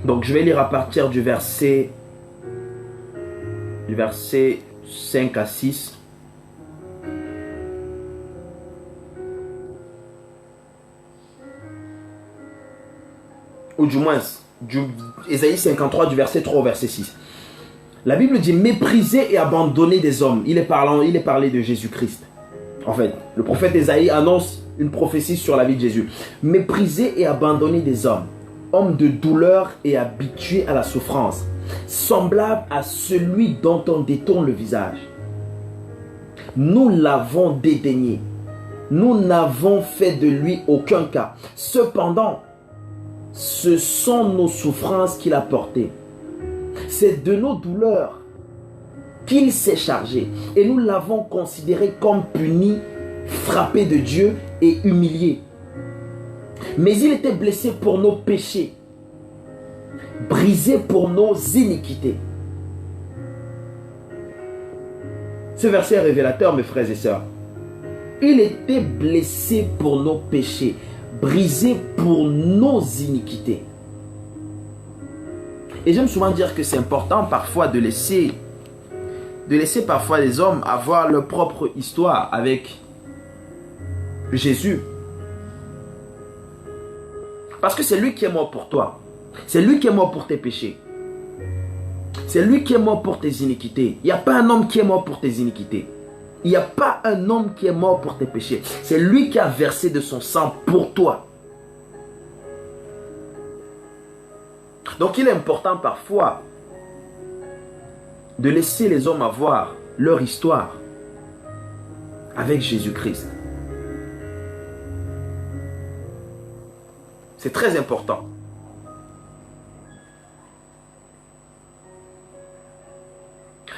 Donc je vais lire à partir du verset 5 à 6. Ou du moins, Ésaïe 53 du verset 3 au verset 6. La Bible dit mépriser et abandonner des hommes. Il est parlé de Jésus-Christ. En fait, le prophète Ésaïe annonce une prophétie sur la vie de Jésus. Mépriser et abandonner des hommes, hommes de douleur et habitués à la souffrance, semblables à celui dont on détourne le visage. Nous l'avons dédaigné. Nous n'avons fait de lui aucun cas. Cependant, ce sont nos souffrances qu'il a portées. C'est de nos douleurs qu'il s'est chargé. Et nous l'avons considéré comme puni, frappé de Dieu et humilié. Mais il était blessé pour nos péchés, brisé pour nos iniquités. Ce verset est révélateur, mes frères et sœurs. Il était blessé pour nos péchés, brisé pour nos iniquités. Et j'aime souvent dire que c'est important parfois de laisser parfois les hommes avoir leur propre histoire avec Jésus. Parce que c'est lui qui est mort pour toi. C'est lui qui est mort pour tes péchés. C'est lui qui est mort pour tes iniquités. Il n'y a pas un homme qui est mort pour tes iniquités. Il n'y a pas un homme qui est mort pour tes péchés. C'est lui qui a versé de son sang pour toi. Donc il est important parfois de laisser les hommes avoir leur histoire avec Jésus-Christ. C'est très important.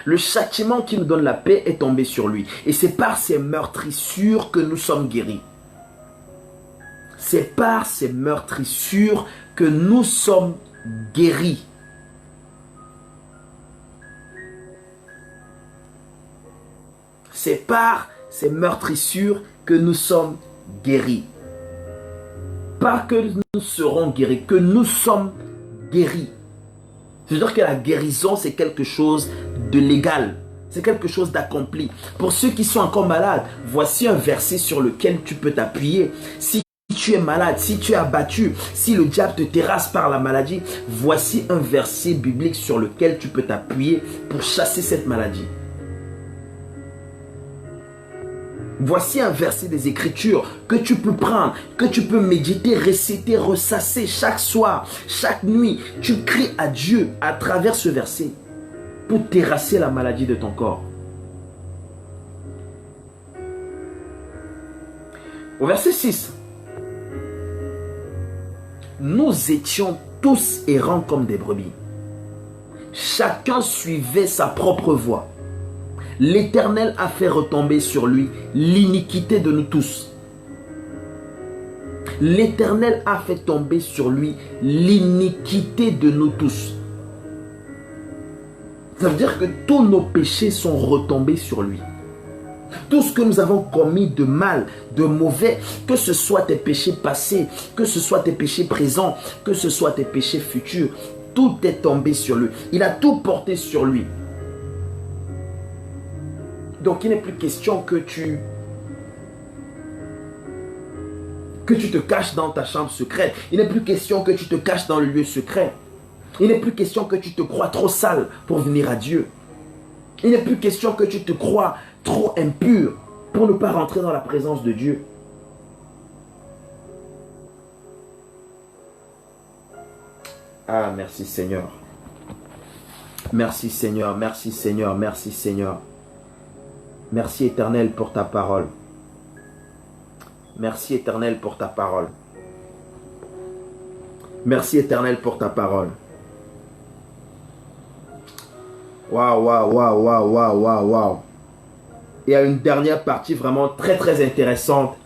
Le châtiment qui nous donne la paix est tombé sur lui. Et c'est par ces meurtrissures que nous sommes guéris. C'est par ces meurtrissures que nous sommes guéris. C'est par ces meurtrissures que nous sommes guéris. Pas que nous serons guéris, que nous sommes guéris. C'est-à-dire que la guérison, c'est quelque chose de légal. C'est quelque chose d'accompli. Pour ceux qui sont encore malades, voici un verset sur lequel tu peux t'appuyer. Si tu es malade, si tu es abattu, si le diable te terrasse par la maladie, voici un verset biblique sur lequel tu peux t'appuyer pour chasser cette maladie. Voici un verset des Écritures que tu peux prendre, que tu peux méditer, réciter, ressasser chaque soir, chaque nuit. Tu cries à Dieu à travers ce verset pour terrasser la maladie de ton corps. Au verset 6. Nous étions tous errants comme des brebis. Chacun suivait sa propre voie. L'Éternel a fait retomber sur lui l'iniquité de nous tous. L'Éternel a fait tomber sur lui l'iniquité de nous tous. Ça veut dire que tous nos péchés sont retombés sur lui. Tout ce que nous avons commis de mal, de mauvais, que ce soit tes péchés passés, que ce soit tes péchés présents, que ce soit tes péchés futurs, tout est tombé sur lui. Il a tout porté sur lui. Donc il n'est plus question que tu te caches dans ta chambre secrète. Il n'est plus question que tu te caches dans le lieu secret. Il n'est plus question que tu te crois trop sale pour venir à Dieu. Il n'est plus question que tu te crois trop impur pour ne pas rentrer dans la présence de Dieu. Ah, merci Seigneur. Merci Seigneur, merci Seigneur, merci Seigneur. Merci Éternel pour ta parole. Merci Éternel pour ta parole. Merci Éternel pour ta parole. Waouh, waouh, waouh, waouh, waouh, waouh, waouh. Il y a une dernière partie vraiment très très intéressante.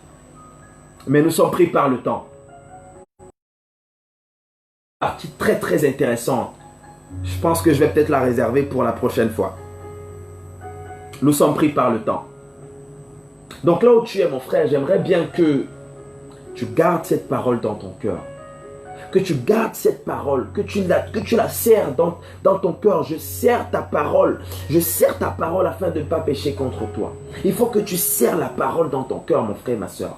Mais nous sommes pris par le temps. Partie très très intéressante. Je pense que je vais peut-être la réserver pour la prochaine fois. Nous sommes pris par le temps. Donc là où tu es, mon frère, j'aimerais bien que tu gardes cette parole dans ton cœur. Que tu gardes cette parole, que tu la serres dans ton cœur. Je serre ta parole. Je serre ta parole afin de ne pas pécher contre toi. Il faut que tu serres la parole dans ton cœur, mon frère et ma soeur.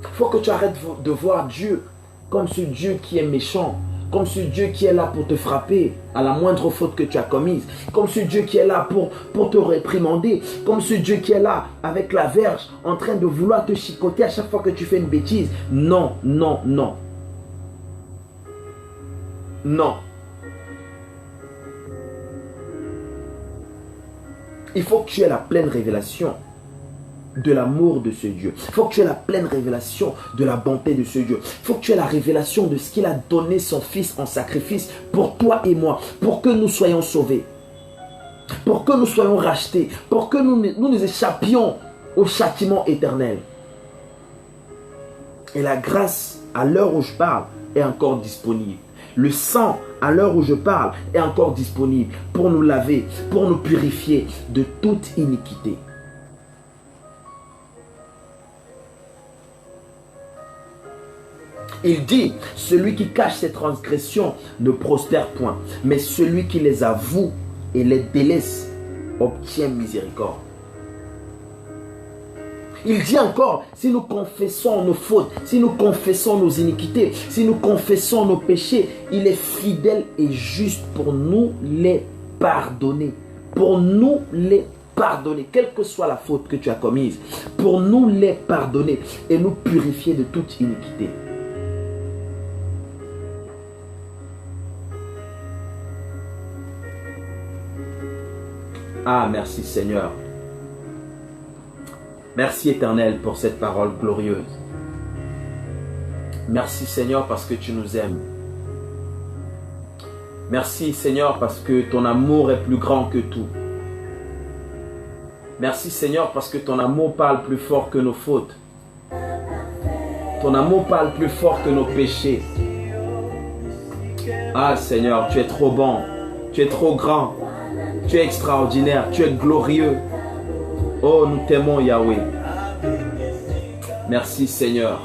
Il faut que tu arrêtes de voir Dieu comme ce Dieu qui est méchant. Comme ce Dieu qui est là pour te frapper à la moindre faute que tu as commise. Comme ce Dieu qui est là pour te réprimander. Comme ce Dieu qui est là avec la verge en train de vouloir te chicoter à chaque fois que tu fais une bêtise. Non, non, non. Non. Il faut que tu aies la pleine révélation de l'amour de ce Dieu. Il faut que tu aies la pleine révélation de la bonté de ce Dieu. Il faut que tu aies la révélation de ce qu'il a donné son Fils en sacrifice pour toi et moi, pour que nous soyons sauvés, pour que nous soyons rachetés, pour que nous échappions au châtiment éternel. Et la grâce, à l'heure où je parle, est encore disponible. Le sang, à l'heure où je parle, est encore disponible pour nous laver, pour nous purifier de toute iniquité. Il dit, celui qui cache ses transgressions ne prospère point, mais celui qui les avoue et les délaisse obtient miséricorde. Il dit encore, si nous confessons nos fautes, si nous confessons nos iniquités, si nous confessons nos péchés, il est fidèle et juste pour nous les pardonner. Pour nous les pardonner, quelle que soit la faute que tu as commise, pour nous les pardonner et nous purifier de toute iniquité. Ah, merci Seigneur. Merci Éternel pour cette parole glorieuse. Merci Seigneur parce que tu nous aimes. Merci Seigneur parce que ton amour est plus grand que tout. Merci Seigneur parce que ton amour parle plus fort que nos fautes. Ton amour parle plus fort que nos péchés. Ah Seigneur, tu es trop bon. Tu es trop grand. Tu es extraordinaire, tu es glorieux. Oh, nous t'aimons Yahweh. Merci Seigneur.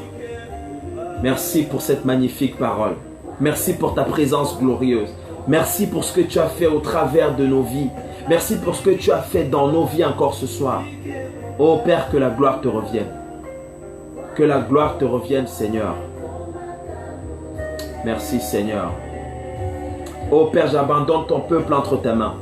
Merci pour cette magnifique parole. Merci pour ta présence glorieuse. Merci pour ce que tu as fait au travers de nos vies. Merci pour ce que tu as fait dans nos vies encore ce soir. Oh Père, que la gloire te revienne. Que la gloire te revienne Seigneur. Merci Seigneur. Oh Père, j'abandonne ton peuple entre tes mains.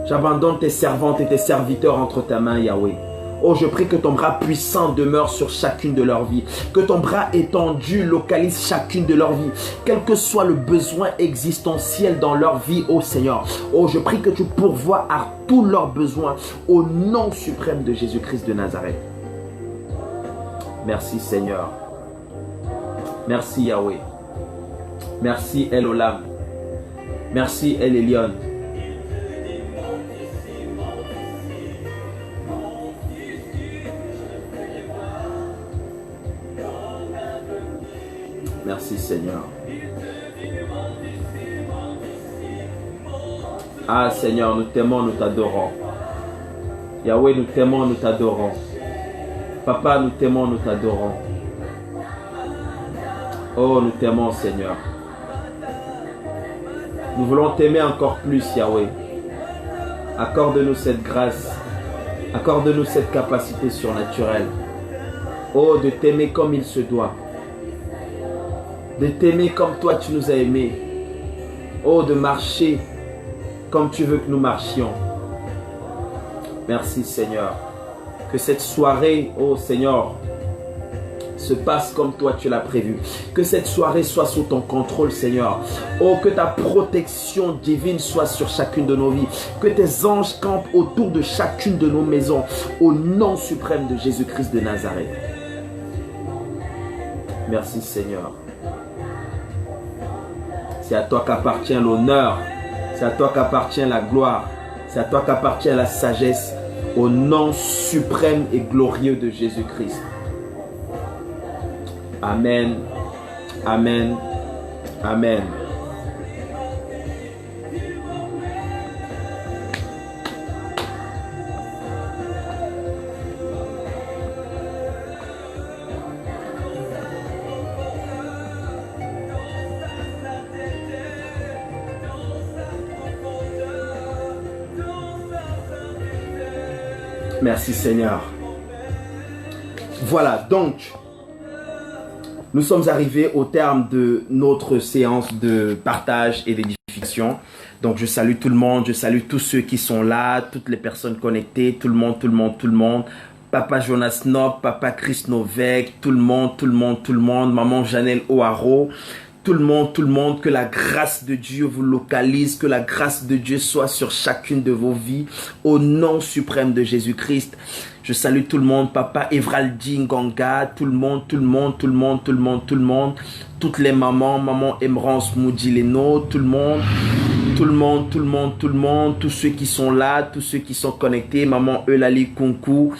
J'abandonne tes servantes et tes serviteurs entre ta main, Yahweh. Oh, je prie que ton bras puissant demeure sur chacune de leurs vies. Que ton bras étendu localise chacune de leurs vies. Quel que soit le besoin existentiel dans leur vie, oh Seigneur. Oh, je prie que tu pourvoies à tous leurs besoins au nom suprême de Jésus-Christ de Nazareth. Merci Seigneur. Merci Yahweh. Merci El Olam. Merci El Elyon. Merci Seigneur. Ah Seigneur, nous t'aimons, nous t'adorons. Yahweh, nous t'aimons, nous t'adorons. Papa, nous t'aimons, nous t'adorons. Oh, nous t'aimons Seigneur. Nous voulons t'aimer encore plus Yahweh. Accorde-nous cette grâce. Accorde-nous cette capacité surnaturelle. Oh, de t'aimer comme il se doit. De t'aimer comme toi tu nous as aimés. Oh, de marcher comme tu veux que nous marchions. Merci Seigneur. Que cette soirée, oh Seigneur, se passe comme toi tu l'as prévu. Que cette soirée soit sous ton contrôle Seigneur. Oh, que ta protection divine soit sur chacune de nos vies. Que tes anges campent autour de chacune de nos maisons. Au nom suprême de Jésus-Christ de Nazareth. Merci Seigneur. C'est à toi qu'appartient l'honneur. C'est à toi qu'appartient la gloire. C'est à toi qu'appartient la sagesse. Au nom suprême et glorieux de Jésus-Christ. Amen. Amen. Amen. Merci Seigneur. Voilà, donc, nous sommes arrivés au terme de notre séance de partage et d'édification. Donc, je salue tout le monde, je salue tous ceux qui sont là, toutes les personnes connectées, tout le monde, tout le monde, tout le monde. Papa Jonas Nock, Papa Chris Novek, tout le monde, tout le monde, tout le monde. Maman Janelle O'Haro, tout le monde, que la grâce de Dieu vous localise, que la grâce de Dieu soit sur chacune de vos vies, au nom suprême de Jésus-Christ. Je salue tout le monde, Papa Evraldi Nganga, tout le monde, tout le monde, tout le monde, tout le monde, tout le monde, toutes les mamans, Maman Emrance Moudileno, tout le monde, tout le monde, tout le monde, tout le monde, tous ceux qui sont là, tous ceux qui sont connectés, Maman Eulalie Kunku,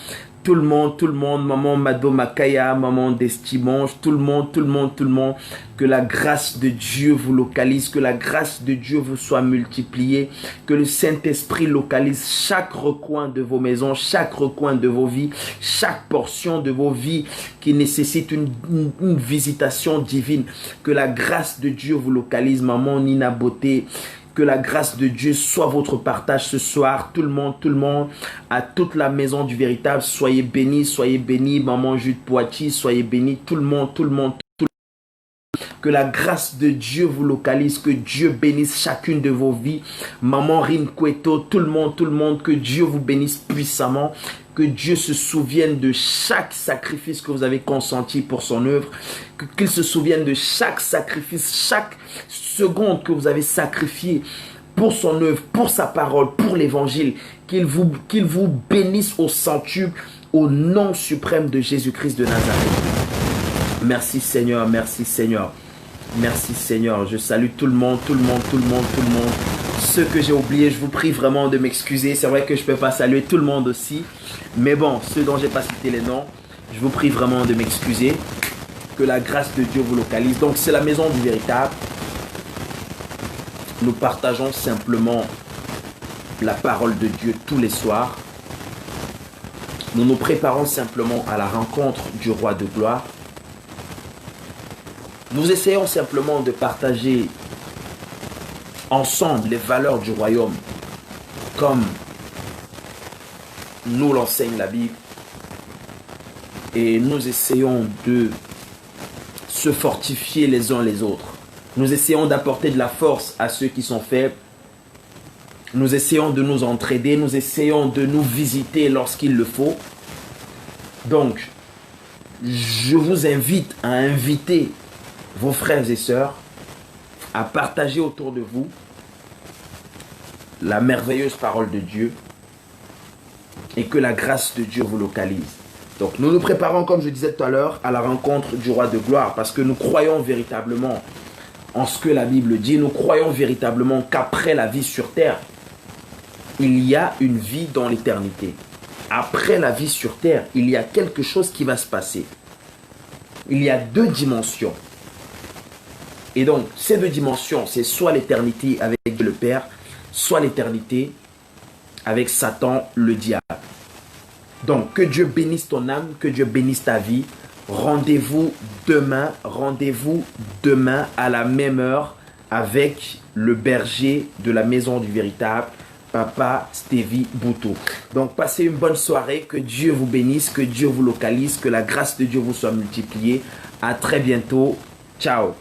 tout le monde, Maman Mado Makaya, Maman Destimonge, tout le monde, tout le monde, tout le monde, que la grâce de Dieu vous localise, que la grâce de Dieu vous soit multipliée, que le Saint-Esprit localise chaque recoin de vos maisons, chaque recoin de vos vies, chaque portion de vos vies qui nécessite une visitation divine, que la grâce de Dieu vous localise, Maman Nina Beauté. Que la grâce de Dieu soit votre partage ce soir. Tout le monde, à toute la maison du véritable. Soyez bénis, Maman Jude Poitiers, soyez bénis. Tout le monde. Que la grâce de Dieu vous localise, que Dieu bénisse chacune de vos vies. Maman Rin Kweto, tout le monde, que Dieu vous bénisse puissamment. Que Dieu se souvienne de chaque sacrifice que vous avez consenti pour son œuvre. Qu'il se souvienne de chaque sacrifice, chaque seconde que vous avez sacrifié pour son œuvre, pour sa parole, pour l'évangile. Qu'il vous bénisse au centuple, au nom suprême de Jésus-Christ de Nazareth. Merci Seigneur, merci Seigneur. Merci Seigneur. Je salue tout le monde. Ceux que j'ai oubliés, je vous prie vraiment de m'excuser. C'est vrai que je ne peux pas saluer tout le monde aussi. Mais bon, ceux dont je n'ai pas cité les noms, je vous prie vraiment de m'excuser. Que la grâce de Dieu vous localise. Donc c'est la maison du véritable. Nous partageons simplement la parole de Dieu tous les soirs. Nous nous préparons simplement à la rencontre du roi de gloire. Nous essayons simplement de partager ensemble les valeurs du royaume comme nous l'enseigne la Bible. Et nous essayons de se fortifier les uns les autres. Nous essayons d'apporter de la force à ceux qui sont faibles. Nous essayons de nous entraider. Nous essayons de nous visiter lorsqu'il le faut. Donc, je vous invite à inviter vos frères et sœurs à partager autour de vous la merveilleuse parole de Dieu et que la grâce de Dieu vous localise. Donc nous nous préparons, comme je disais tout à l'heure, à la rencontre du roi de gloire parce que nous croyons véritablement en ce que la Bible dit. Nous croyons véritablement qu'après la vie sur terre, il y a une vie dans l'éternité. Après la vie sur terre, il y a quelque chose qui va se passer. Il y a deux dimensions. Et donc, ces deux dimensions, c'est soit l'éternité avec le Père, soit l'éternité avec Satan, le diable. Donc, que Dieu bénisse ton âme, que Dieu bénisse ta vie. Rendez-vous demain à la même heure avec le berger de la maison du véritable, Papa Stevie Boutou. Donc, passez une bonne soirée, que Dieu vous bénisse, que Dieu vous localise, que la grâce de Dieu vous soit multipliée. À très bientôt. Ciao.